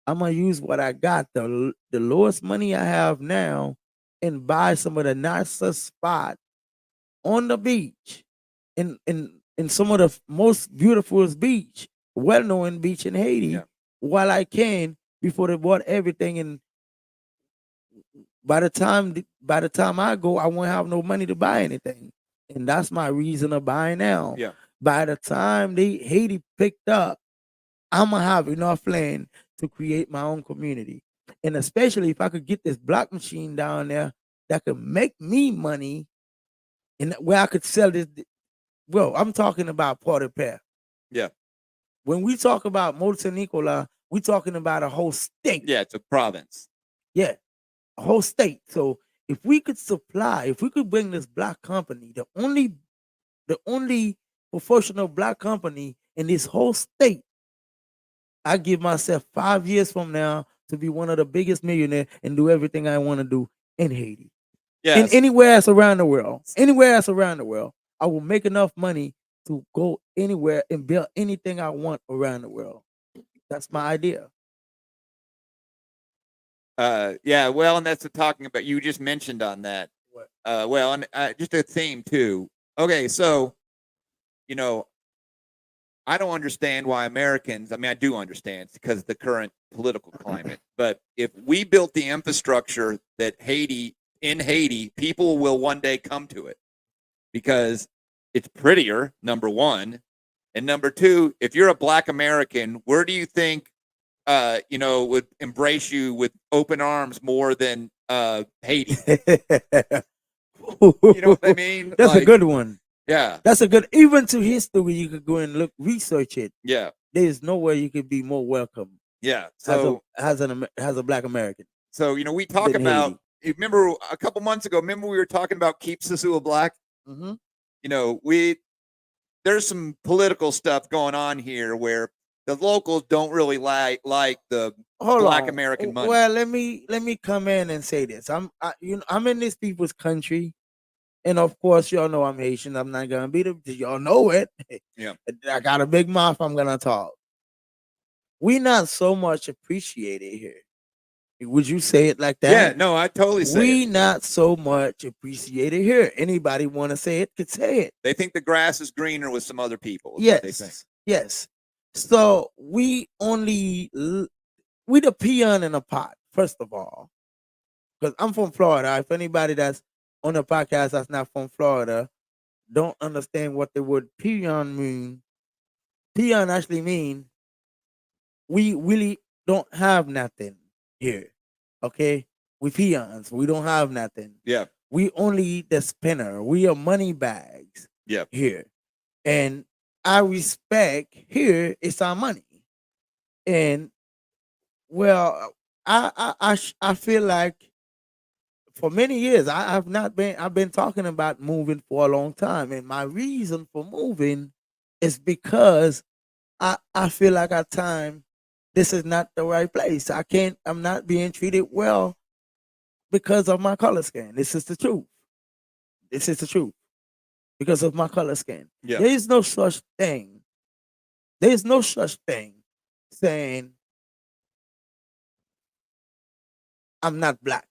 I'm gonna use what I got, the lowest money I have now, and buy some of the nicest spot on the beach, in some of the most beautiful beach, well-known beach in Haiti, while I can, before they bought everything. And by the time I go, I won't have no money to buy anything. And that's my reason of buying now. Yeah. By the time Haiti picked up, I'm gonna have enough land to create my own community. And especially if I could get this block machine down there that could make me money, and where I could sell this. Well, I'm talking about Port-au-Père. Yeah. When we talk about Monte-Nicola, we're talking about a whole state. Yeah, it's a province. Yeah, a whole state. So if we could bring this black company, the only professional black company in this whole state, I give myself 5 years from now to be one of the biggest millionaires and do everything I want to do in Haiti. Yeah. And anywhere else around the world. I will make enough money to go anywhere and build anything I want around the world. That's my idea. Yeah, well, and that's what talking about. You just mentioned on that. What? Well, and just a theme too. Okay, so I don't understand why Americans. I mean, I do understand because of the current political climate. But if we built the infrastructure that in Haiti, people will one day come to it. Because it's prettier, number one. And number two, if you're a black American, where do you think, would embrace you with open arms more than Haiti? You know what I mean? That's a good one. Yeah. That's a good, even to history, you could go and research it. Yeah. There's nowhere you could be more welcome. Yeah. So as a black American. So, we talk about, remember a couple months ago, we were talking about Keep Sisua Black? Mm-hmm. There's some political stuff going on here where the locals don't really like the black American money. Well, let me come in and say this. I'm in this people's country, and of course, y'all know I'm Haitian. I'm not gonna beat them. Y'all know it. Yeah, I got a big mouth. I'm gonna talk. We not so much appreciated here. Would you say it like that? Yeah, no, I totally say we it. Not so much appreciated here. Anybody want to say it could say it. They think the grass is greener with some other people. Yes, yes. So we the peon in a pot, first of all. Because I'm from Florida. If anybody that's on the podcast that's not from Florida don't understand what the word peon mean, peon actually mean we really don't have nothing here. Okay, we peons. We don't have nothing. Yeah. We only the spinner. We are money bags. Yeah. Here, and I respect here it's our money, and well, I feel like for many years I've been talking about moving for a long time, and my reason for moving is because I feel like at time this is not the right place. I'm not being treated well because of my color skin. This is the truth. Because of my color skin. Yeah. There is no such thing. Saying I'm not black.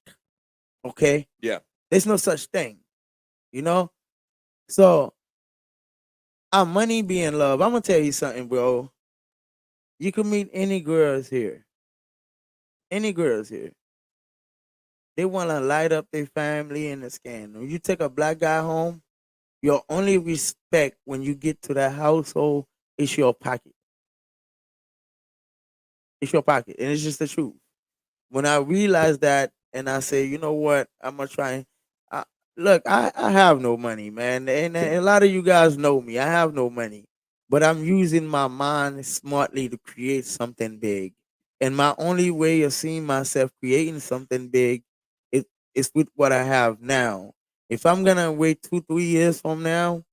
Okay? Yeah. There's no such thing. So our money being love. I'm gonna tell you something, bro. You can meet any girls here. Any girls here. They want to light up their family in the scan. When you take a black guy home, your only respect when you get to that household is your pocket. It's your pocket, and it's just the truth. When I realized that, and I say, you know what, I'm gonna try. I, Look, I have no money, man, and a lot of you guys know me. I have no money, but I'm using my mind smartly to create something big. And my only way of seeing myself creating something big is with what I have now. If I'm gonna wait 2, 3 years from now,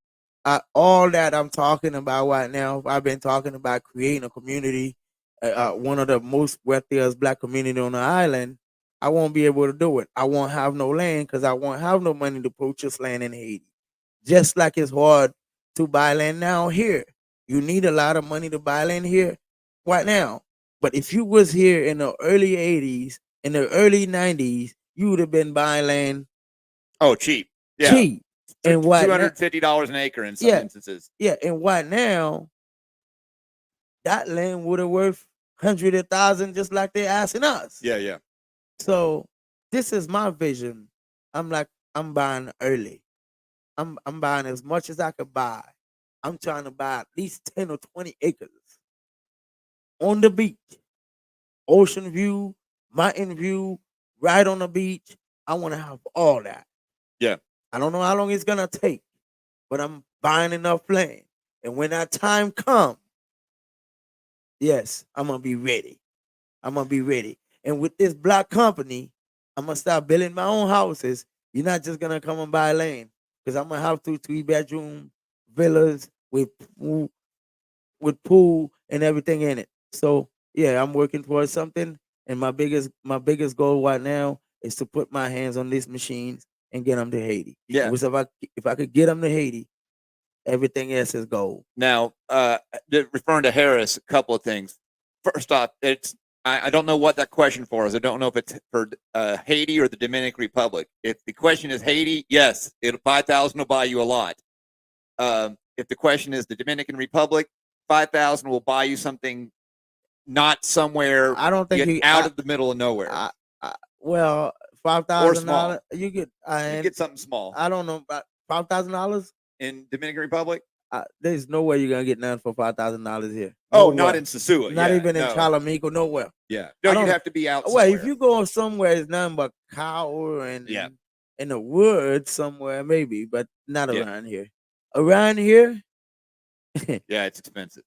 all that I'm talking about right now, I've been talking about creating a community, one of the most wealthiest black community on the island. I won't be able to do it. I won't have no land because I won't have no money to purchase land in Haiti. Just like it's hard to buy land now here. You need a lot of money to buy land here right now. But if you was here in the early 80s, in the early 90s, you would have been buying land cheap. Yeah. cheap. And what $250 an acre in some instances. Yeah, and right now, that land would have worth 100,000 just like they're asking us. Yeah. So this is my vision. I'm buying early. I'm buying as much as I could buy. I'm trying to buy at least 10 or 20 acres on the beach, ocean view, mountain view, right on the beach. I want to have all that. Yeah. I don't know how long it's gonna take, but I'm buying enough land. And when that time comes, yes, I'm gonna be ready. I'm gonna be ready. And with this black company, I'm gonna start building my own houses. You're not just gonna come and buy land because I'm gonna have 2, 3 bedroom villas with pool and everything in it. So yeah, I'm working towards something. And my biggest goal right now is to put my hands on these machines and get them to Haiti. Yeah. Because if I could get them to Haiti, everything else is gold. Now, referring to Harris, a couple of things. First off, I don't know what that question for is. I don't know if it's for Haiti or the Dominican Republic. If the question is Haiti, yes, 5,000 will buy you a lot. If the question is the Dominican Republic, 5,000 will buy you something not somewhere. I don't think out of the middle of nowhere. Well, $5,000 you get something small. I don't know about $5,000 in Dominican Republic. There's no way you're gonna get none for $5,000 here. Not in Sosua. Not even in Chalamico, nowhere. Yeah, no, you'd have to be out. Well, if you go somewhere, it's nothing but cow and in the woods somewhere, maybe, but not around here. Around here, yeah, it's expensive.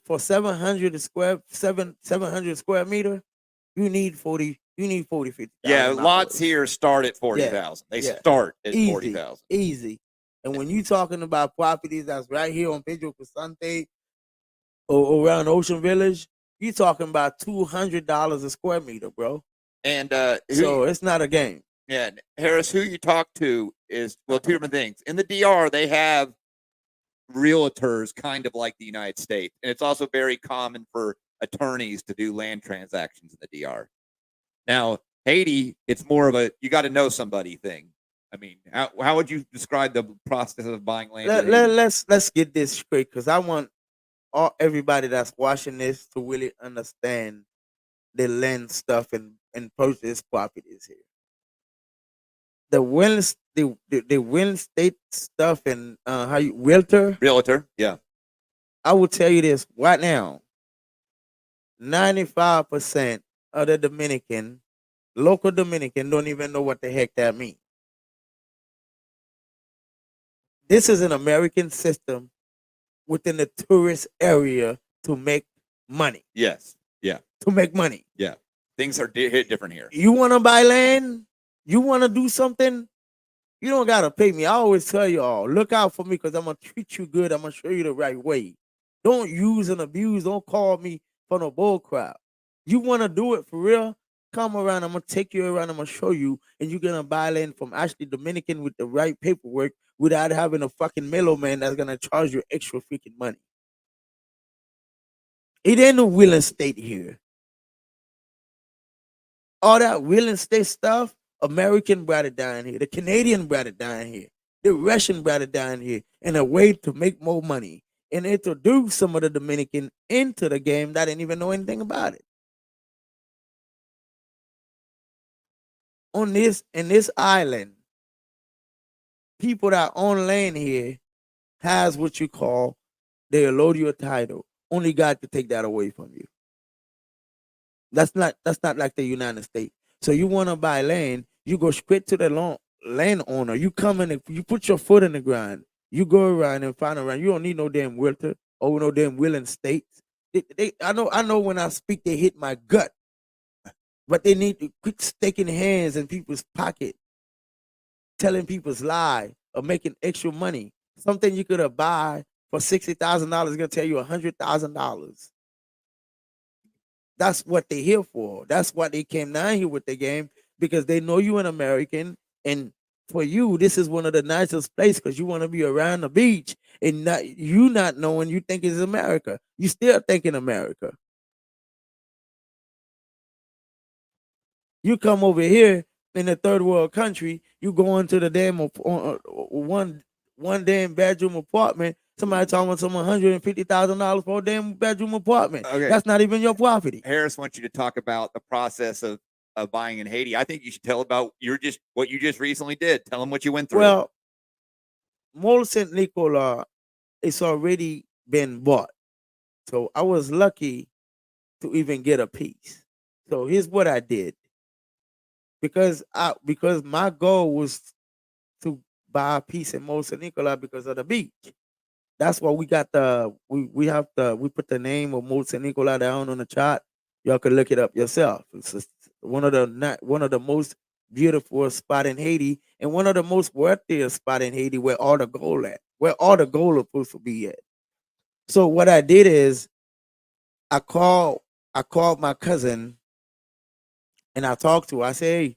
For 700 square meter, you need 40. You need 50. Yeah, lots here start at 40,000. They start at 40,000. Easy. And when you're talking about properties that's right here on Pedro Casante or around Ocean Village, you're talking about $200 a square meter, bro. And so it's not a game. Yeah, Harris, who you talk to is two different things. In the DR, they have realtors kind of like the United States, and it's also very common for attorneys to do land transactions in the DR. Now, Haiti, it's more of a you got to know somebody thing. I mean, how would you describe the process of buying land? Let's get this straight, because I want everybody that's watching this to really understand the land stuff and purchase properties here. The real estate stuff and realtor, yeah. I will tell you this right now: 95% of the local Dominican, don't even know what the heck that means. This is an American system within the tourist area to make money. Yes. Yeah. To make money. Yeah. Things are different here. You want to buy land? You want to do something? You don't got to pay me. I always tell you all, look out for me because I'm going to treat you good. I'm going to show you the right way. Don't use and abuse. Don't call me for no bull crap. You want to do it for real? Come around. I'm going to take you around. I'm going to show you. And you're going to buy land from actually Dominican with the right paperwork without having a fucking middleman that's going to charge you extra freaking money. It ain't no real estate here. All that real estate stuff, American brought it down here. The Canadian brought it down here. The Russian brought it down here in a way to make more money. and introduced some of the Dominican into the game that didn't even know anything about it. In this island, people that own land here has what you call they allowed you a title. Only God could take that away from you. That's not like the United States. So you want to buy land, you go straight to the landowner. You come in and you put your foot in the ground. You go around and find around. You don't need no damn realtor or no damn willing states. I know when I speak, they hit my gut. But they need to quit sticking hands in people's pocket, telling people's lie or making extra money. Something you could have buy for $60,000 is gonna tell you $100,000. That's what they're here for. That's why they came down here with the game, because they know you an American, and for you, this is one of the nicest places because you want to be around the beach, and not knowing you think it's America. You still thinking America. You come over here in a third world country, you go into the damn one damn bedroom apartment. Somebody talking about some $150,000 for a damn bedroom apartment. Okay. That's not even your property. Harris wants you to talk about the process of buying in Haiti. I think you should tell about what you just recently did. Tell them what you went through. Well, Mole Saint Nicolas, it's already been bought. So I was lucky to even get a piece. So here's what I did. Because my goal was to buy a piece in Mole Saint Nicolas because of the beach. That's why we got we put the name of Mole Saint Nicolas down on the chart. Y'all can look it up yourself. It's one of the most beautiful spot in Haiti, and one of the most wealthiest spot in Haiti where all the gold is supposed to be at. So what I did is I called my cousin and I talked to her. I said, hey,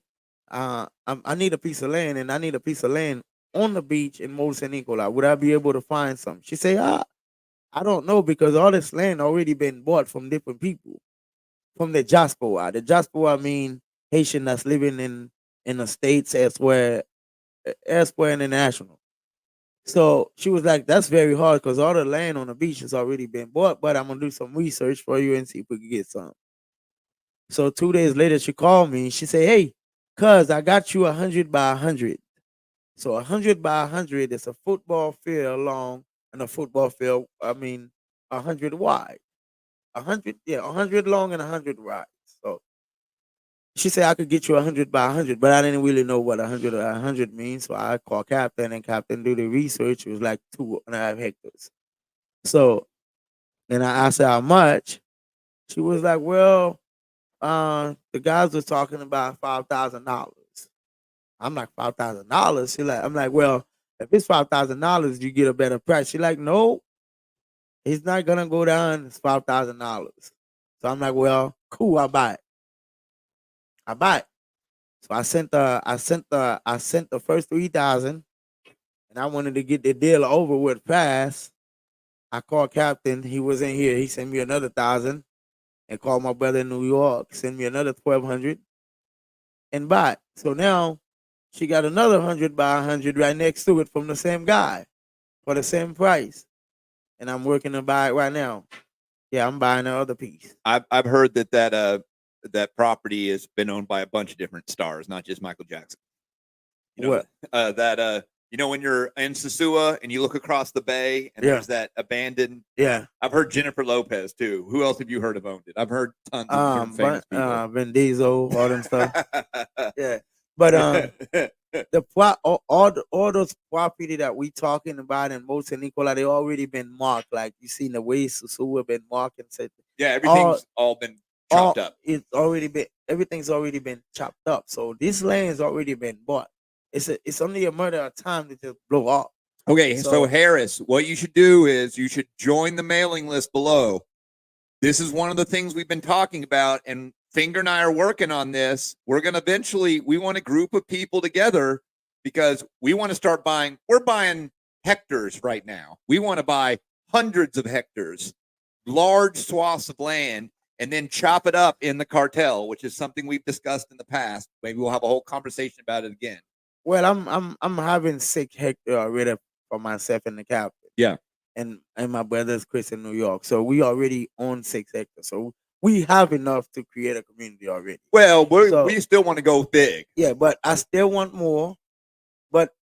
I need a piece of land, and I need a piece of land on the beach in Mole Saint Nicolas. Would I be able to find some? She said, I don't know, because all this land already been bought from different people, from the diaspora. The diaspora mean Haitian that's living in the States elsewhere international. So she was like, that's very hard because all the land on the beach has already been bought, but I'm gonna do some research for you and see if we can get some. So 2 days later, she called me and she said, hey, cuz I got you 100 by 100. So 100 by 100 is a football field long and a football field, 100 wide. 100 long and 100 wide. So she said I could get you 100 by 100, but I didn't really know what 100 by 100 means. So I called Captain, and Captain do the research. It was like 2.5 hectares. So, and I asked her how much. She was like, well, the guys were talking about $5,000. I'm like, $5,000? I'm like, well, if it's $5,000, you get a better price. She like, no, it's not gonna go down. It's $5,000. So I'm like, well, cool, I buy it. So I sent the first 3,000, and I wanted to get the deal over with fast. I called Captain. He was in here. He sent me another 1,000, and called my brother in New York. Send me another 1,200, and buy it. So now she got another 100 by 100 right next to it from the same guy for the same price, and I'm working to buy it right now. Yeah, I'm buying the other piece. I've heard that property has been owned by a bunch of different stars, not just Michael Jackson. You know, when you're in Sosua and you look across the bay and there's that abandoned. Yeah. I've heard Jennifer Lopez too. Who else have you heard of owned it? I've heard tons of famous people. Vin Diesel, all them stuff. Yeah. But all those property that we talking about in Mole Saint Nicolas, they already been marked. Like you seen the way Sosua been marked and said. Yeah, everything's all been chopped up. Everything's already been chopped up. So this land's already been bought. It's only a matter of time to just blow off. Okay, so Harris, what you should do is you should join the mailing list below. This is one of the things we've been talking about, and Finger and I are working on this. We want a group of people together because we want to start buying. We're buying hectares right now. We want to buy hundreds of hectares, large swaths of land, and then chop it up in the cartel, which is something we've discussed in the past. Maybe we'll have a whole conversation about it again. Well, I'm having 6 hectares already for myself and the captain. Yeah. and my brother's Chris in New York. So we already own 6 hectares. So we have enough to create a community already. Well, we still want to go big. Yeah, but I still want more. But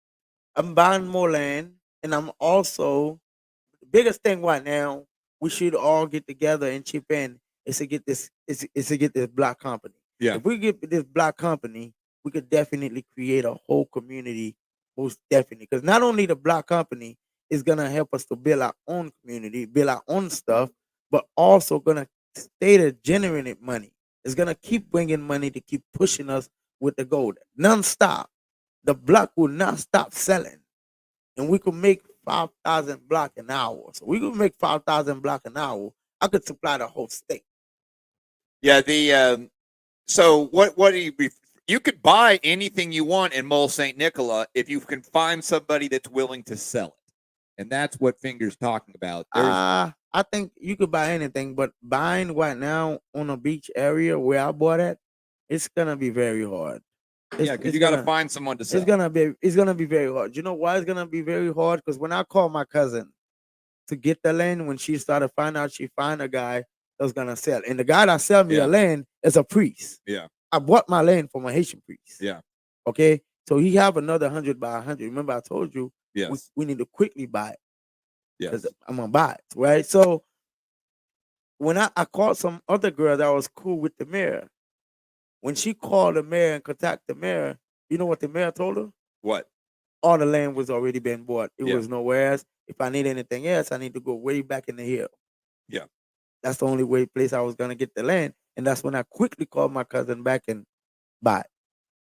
I'm buying more land, and I'm also the biggest thing right now. We should all get together and chip in is to get this black company. Yeah. If we get this black company, we could definitely create a whole community, most definitely. Because not only the black company is gonna help us to build our own community, build our own stuff, but also gonna stay to generating money. It's gonna keep bringing money to keep pushing us with the gold non-stop. The block will not stop selling, and we could make 5,000 block an hour. So we could make 5,000 block an hour. I could supply the whole state. Yeah. So what do you could buy anything you want in Mole St. Nicola if you can find somebody that's willing to sell it, and that's what Finger's talking about. I think you could buy anything, but buying right now on a beach area where I bought it, it's gonna be very hard. Because you got to find someone to sell. It's gonna be very hard. You know why it's gonna be very hard? Because when I called my cousin to get the land, when she started finding out, she found a guy that was gonna sell, and the guy that sell me the land is a priest. Yeah, I bought my land from a Haitian priest. Yeah. Okay, so he have another 100 by 100. Remember, I told you. Yes. We need to quickly buy it. Yes. I'm gonna buy it, right? So when I called some other girl that was cool with the mayor. When she called the mayor and contacted the mayor, you know what the mayor told her? What? All the land was already been bought. It was nowhere else. If I need anything else, I need to go way back in the hill. Yeah. That's the only place I was gonna get the land. And that's when I quickly called my cousin back and buy it.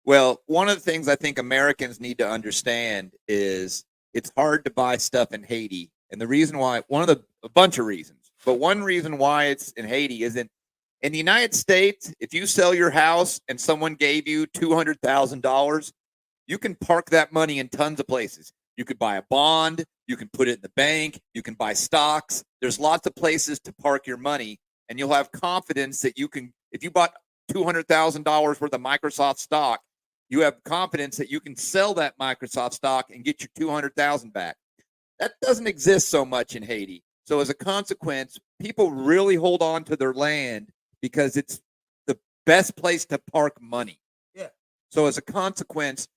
Well, one of the things I think Americans need to understand is it's hard to buy stuff in Haiti. And the reason why, a bunch of reasons, but one reason why it's in Haiti isn't in the United States. If you sell your house and someone gave you $200,000, you can park that money in tons of places. You could buy a bond. You can put it in the bank. You can buy stocks. There's lots of places to park your money, and you'll have confidence that you can, if you bought $200,000 worth of Microsoft stock, you have confidence that you can sell that Microsoft stock and get your $200,000 back. That doesn't exist so much in Haiti. So as a consequence, people really hold on to their land because it's the best place to park money. Yeah. So as a consequence,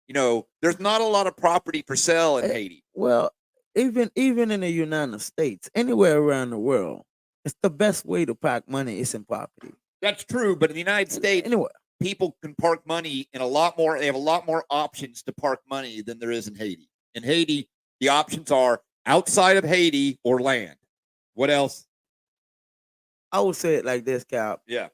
there's not a lot of property for sale in Haiti. Well, even in the United States, anywhere around the world, it's the best way to park money is in property. That's true, but in the United States, people can park money in they have a lot more options to park money than there is in Haiti. In Haiti, the options are outside of Haiti or land. What else? I would say it like this, Cap. Yeah.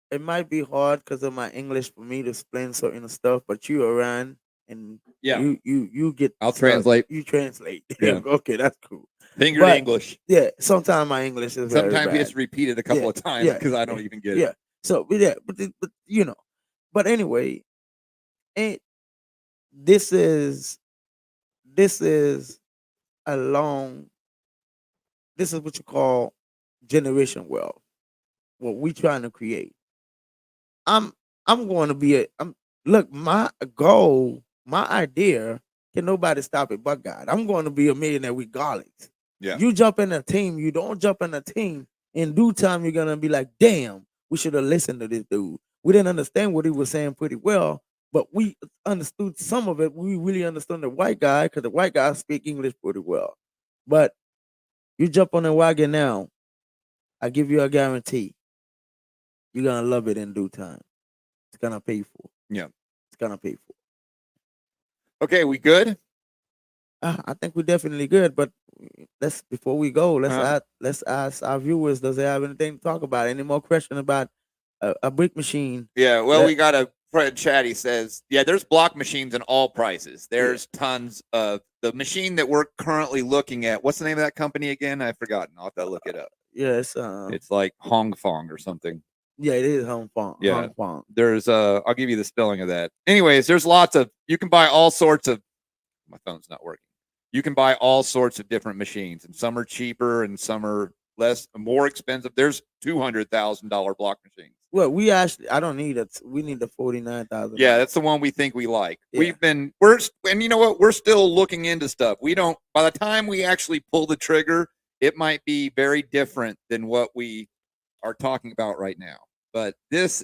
It might be hard because of my English for me to explain certain stuff, but you around and you get. I'll translate. You translate. Yeah. Okay, that's cool. Fingered English. Yeah. Sometimes my English is sometimes it's repeated a couple of times because I don't even get it. Yeah. So but anyway, this is what you call generation wealth. What we trying to create. I'm going to be look, my goal, my idea, can nobody stop it but God. I'm going to be a millionaire regardless. Yeah. You jump in a team, you don't jump in a team, in due time you're gonna be like, damn, we should have listened to this dude. We didn't understand what he was saying pretty well, but we understood some of it. We really understood the white guy because the white guy speak English pretty well. But you jump on the wagon now, I give you a guarantee. You're gonna love it in due time. It's gonna pay for. Yeah. It's gonna pay for. Okay, we good? I think we're definitely good, but before we go, let's ask our viewers, does they have anything to talk about? Any more questions about a brick machine? Yeah, well, we got a Fred Chatty says, there's block machines in all prices. There's tons of the machine that we're currently looking at. What's the name of that company again? I've forgotten. I'll have to look it up. Yes, it's like Hong Fong or something. Yeah, it is Hong Fong. Yeah, Hong Fong. There's I'll give you the spelling of that. Anyways, there's lots of, you can buy all sorts of, my phone's not working. You can buy all sorts of different machines, and some are cheaper and some are more expensive. There's $200,000 block machines. Well, I don't need it. We need the 49,000. Yeah, that's the one we think we like. Yeah. And you know what? We're still looking into stuff. By the time we actually pull the trigger, it might be very different than what we are talking about right now. But it's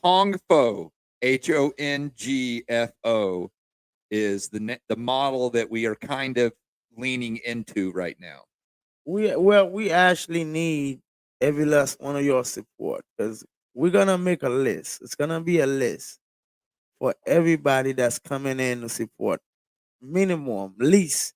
Hongfo, HONGFO is the model that we are kind of leaning into right now. We actually need every last one of your support, because we're gonna make a list. It's gonna be a list for everybody that's coming in to support. Minimum, least,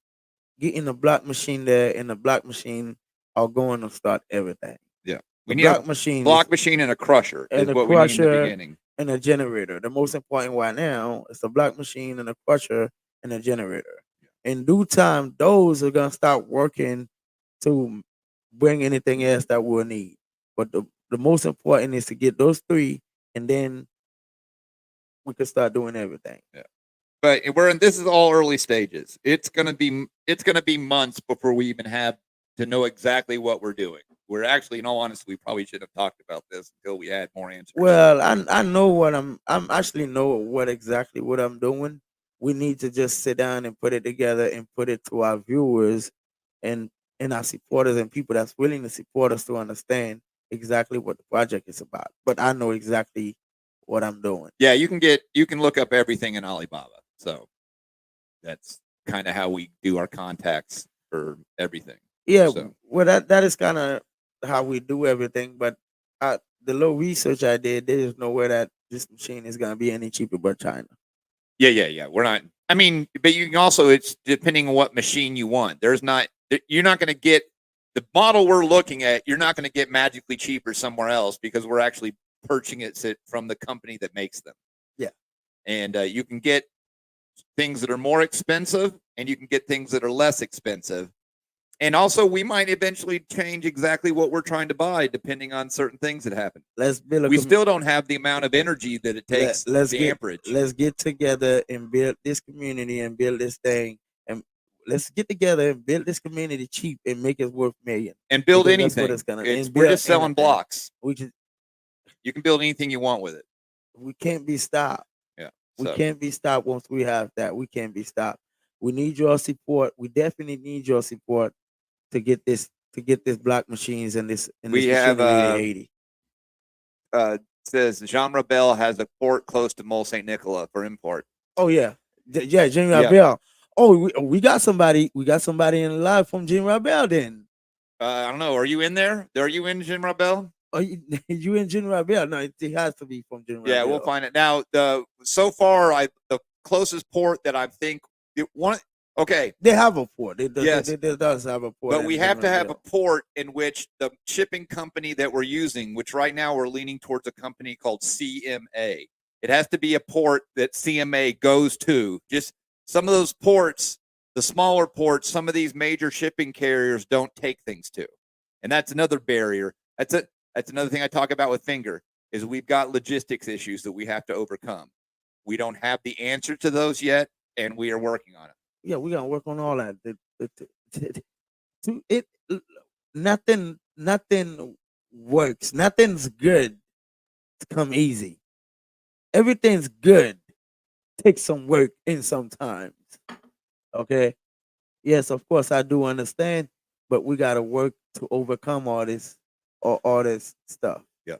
getting the block machine there, and the block machine are going to start everything. Yeah, we need a block machine and a crusher and is what we need in the beginning. And a generator. The most important right now is the block machine and a crusher and a generator. Yeah. In due time, those are gonna start working to bring anything else that we'll need. But the most important is to get those three, and then we can start doing everything. Yeah. But this is all early stages. It's gonna be months before we even have to know exactly what we're doing. We're actually, in all honesty, we probably should have talked about this until we had more answers. Well, I know what I'm actually know what exactly what I'm doing. We need to just sit down and put it together and put it to our viewers and our supporters and people that's willing to support us to understand exactly what the project is about. But I know exactly what I'm doing. Yeah, you can look up everything in Alibaba. So that's kind of how we do our contacts for everything. Yeah, well, that is kind of how we do everything. But the little research I did, there is nowhere that this machine is gonna be any cheaper but China. Yeah. We're not. I mean, but you can also, it's depending on what machine you want. You're not going to get the model we're looking at. You're not going to get magically cheaper somewhere else, because we're actually purchasing it from the company that makes them. Yeah, and you can get things that are more expensive, and you can get things that are less expensive. And also, we might eventually change exactly what we're trying to buy depending on certain things that happen. We still don't have the amount of energy that it takes. Amperage. Let's get together and build this community and build this thing. And let's get together and build this community cheap and make it worth millions. And build anything. We're just selling blocks. You can build anything you want with it. We can't be stopped. Yeah. We can't be stopped once we have that. We can't be stopped. We need your support. We definitely need your support to get this block machines and this. We have Haiti. Says Jean Rabel has a port close to Mole St. Nicola for import. Oh yeah, Jean Rabel. Oh, we got somebody. We got somebody in live from Jean Rabel. Then I don't know. Are you in there? Are you in Jean Rabel? Are you in Jean Rabel? No, it has to be from Jean Rabel. Yeah, we'll find it now. So far, the closest port that I think Okay, they have a port. Yes, they does have a port. But we have to have a port in which the shipping company that we're using, which right now we're leaning towards a company called CMA. It has to be a port that CMA goes to. Just some of those ports, the smaller ports, some of these major shipping carriers don't take things to, and that's another barrier. That's another thing I talk about with Finger is we've got logistics issues that we have to overcome. We don't have the answer to those yet, and we are working on it. Yeah, we're gonna work on all that. Nothing works. Nothing's good to come easy. Everything's good. Takes some work in sometimes. Okay. Yes, of course I do understand, but we gotta work to overcome all this stuff. Yeah.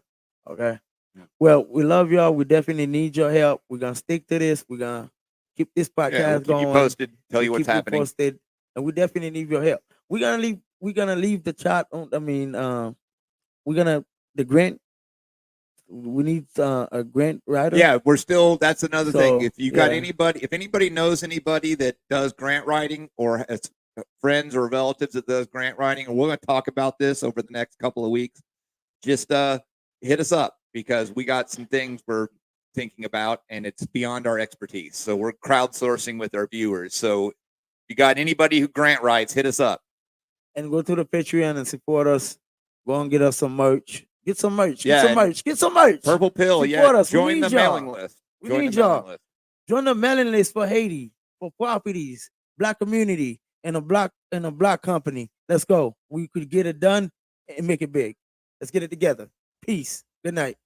Okay. Yeah. Well, we love y'all. We definitely need your help. We're gonna stick to this. We're gonna keep this podcast going. Keep you posted. Tell you what's happening. Posted, and we definitely need your help. We're gonna leave the chat on. We're gonna the grant. We need a grant writer. Yeah, that's another thing. If you got anybody, if anybody knows anybody that does grant writing or has friends or relatives that does grant writing, and we're going to talk about this over the next couple of weeks, just hit us up, because we got some things we're thinking about, and it's beyond our expertise. So we're crowdsourcing with our viewers. So if you got anybody who grant writes, hit us up. And go to the Patreon and support us. Go and get us some merch. Get some merch. Yeah, Get some merch. Purple Pill. Support us. Join the mailing list. We need y'all. Join the mailing list for Haiti, for properties, black community, and a black company. Let's go. We could get it done and make it big. Let's get it together. Peace. Good night.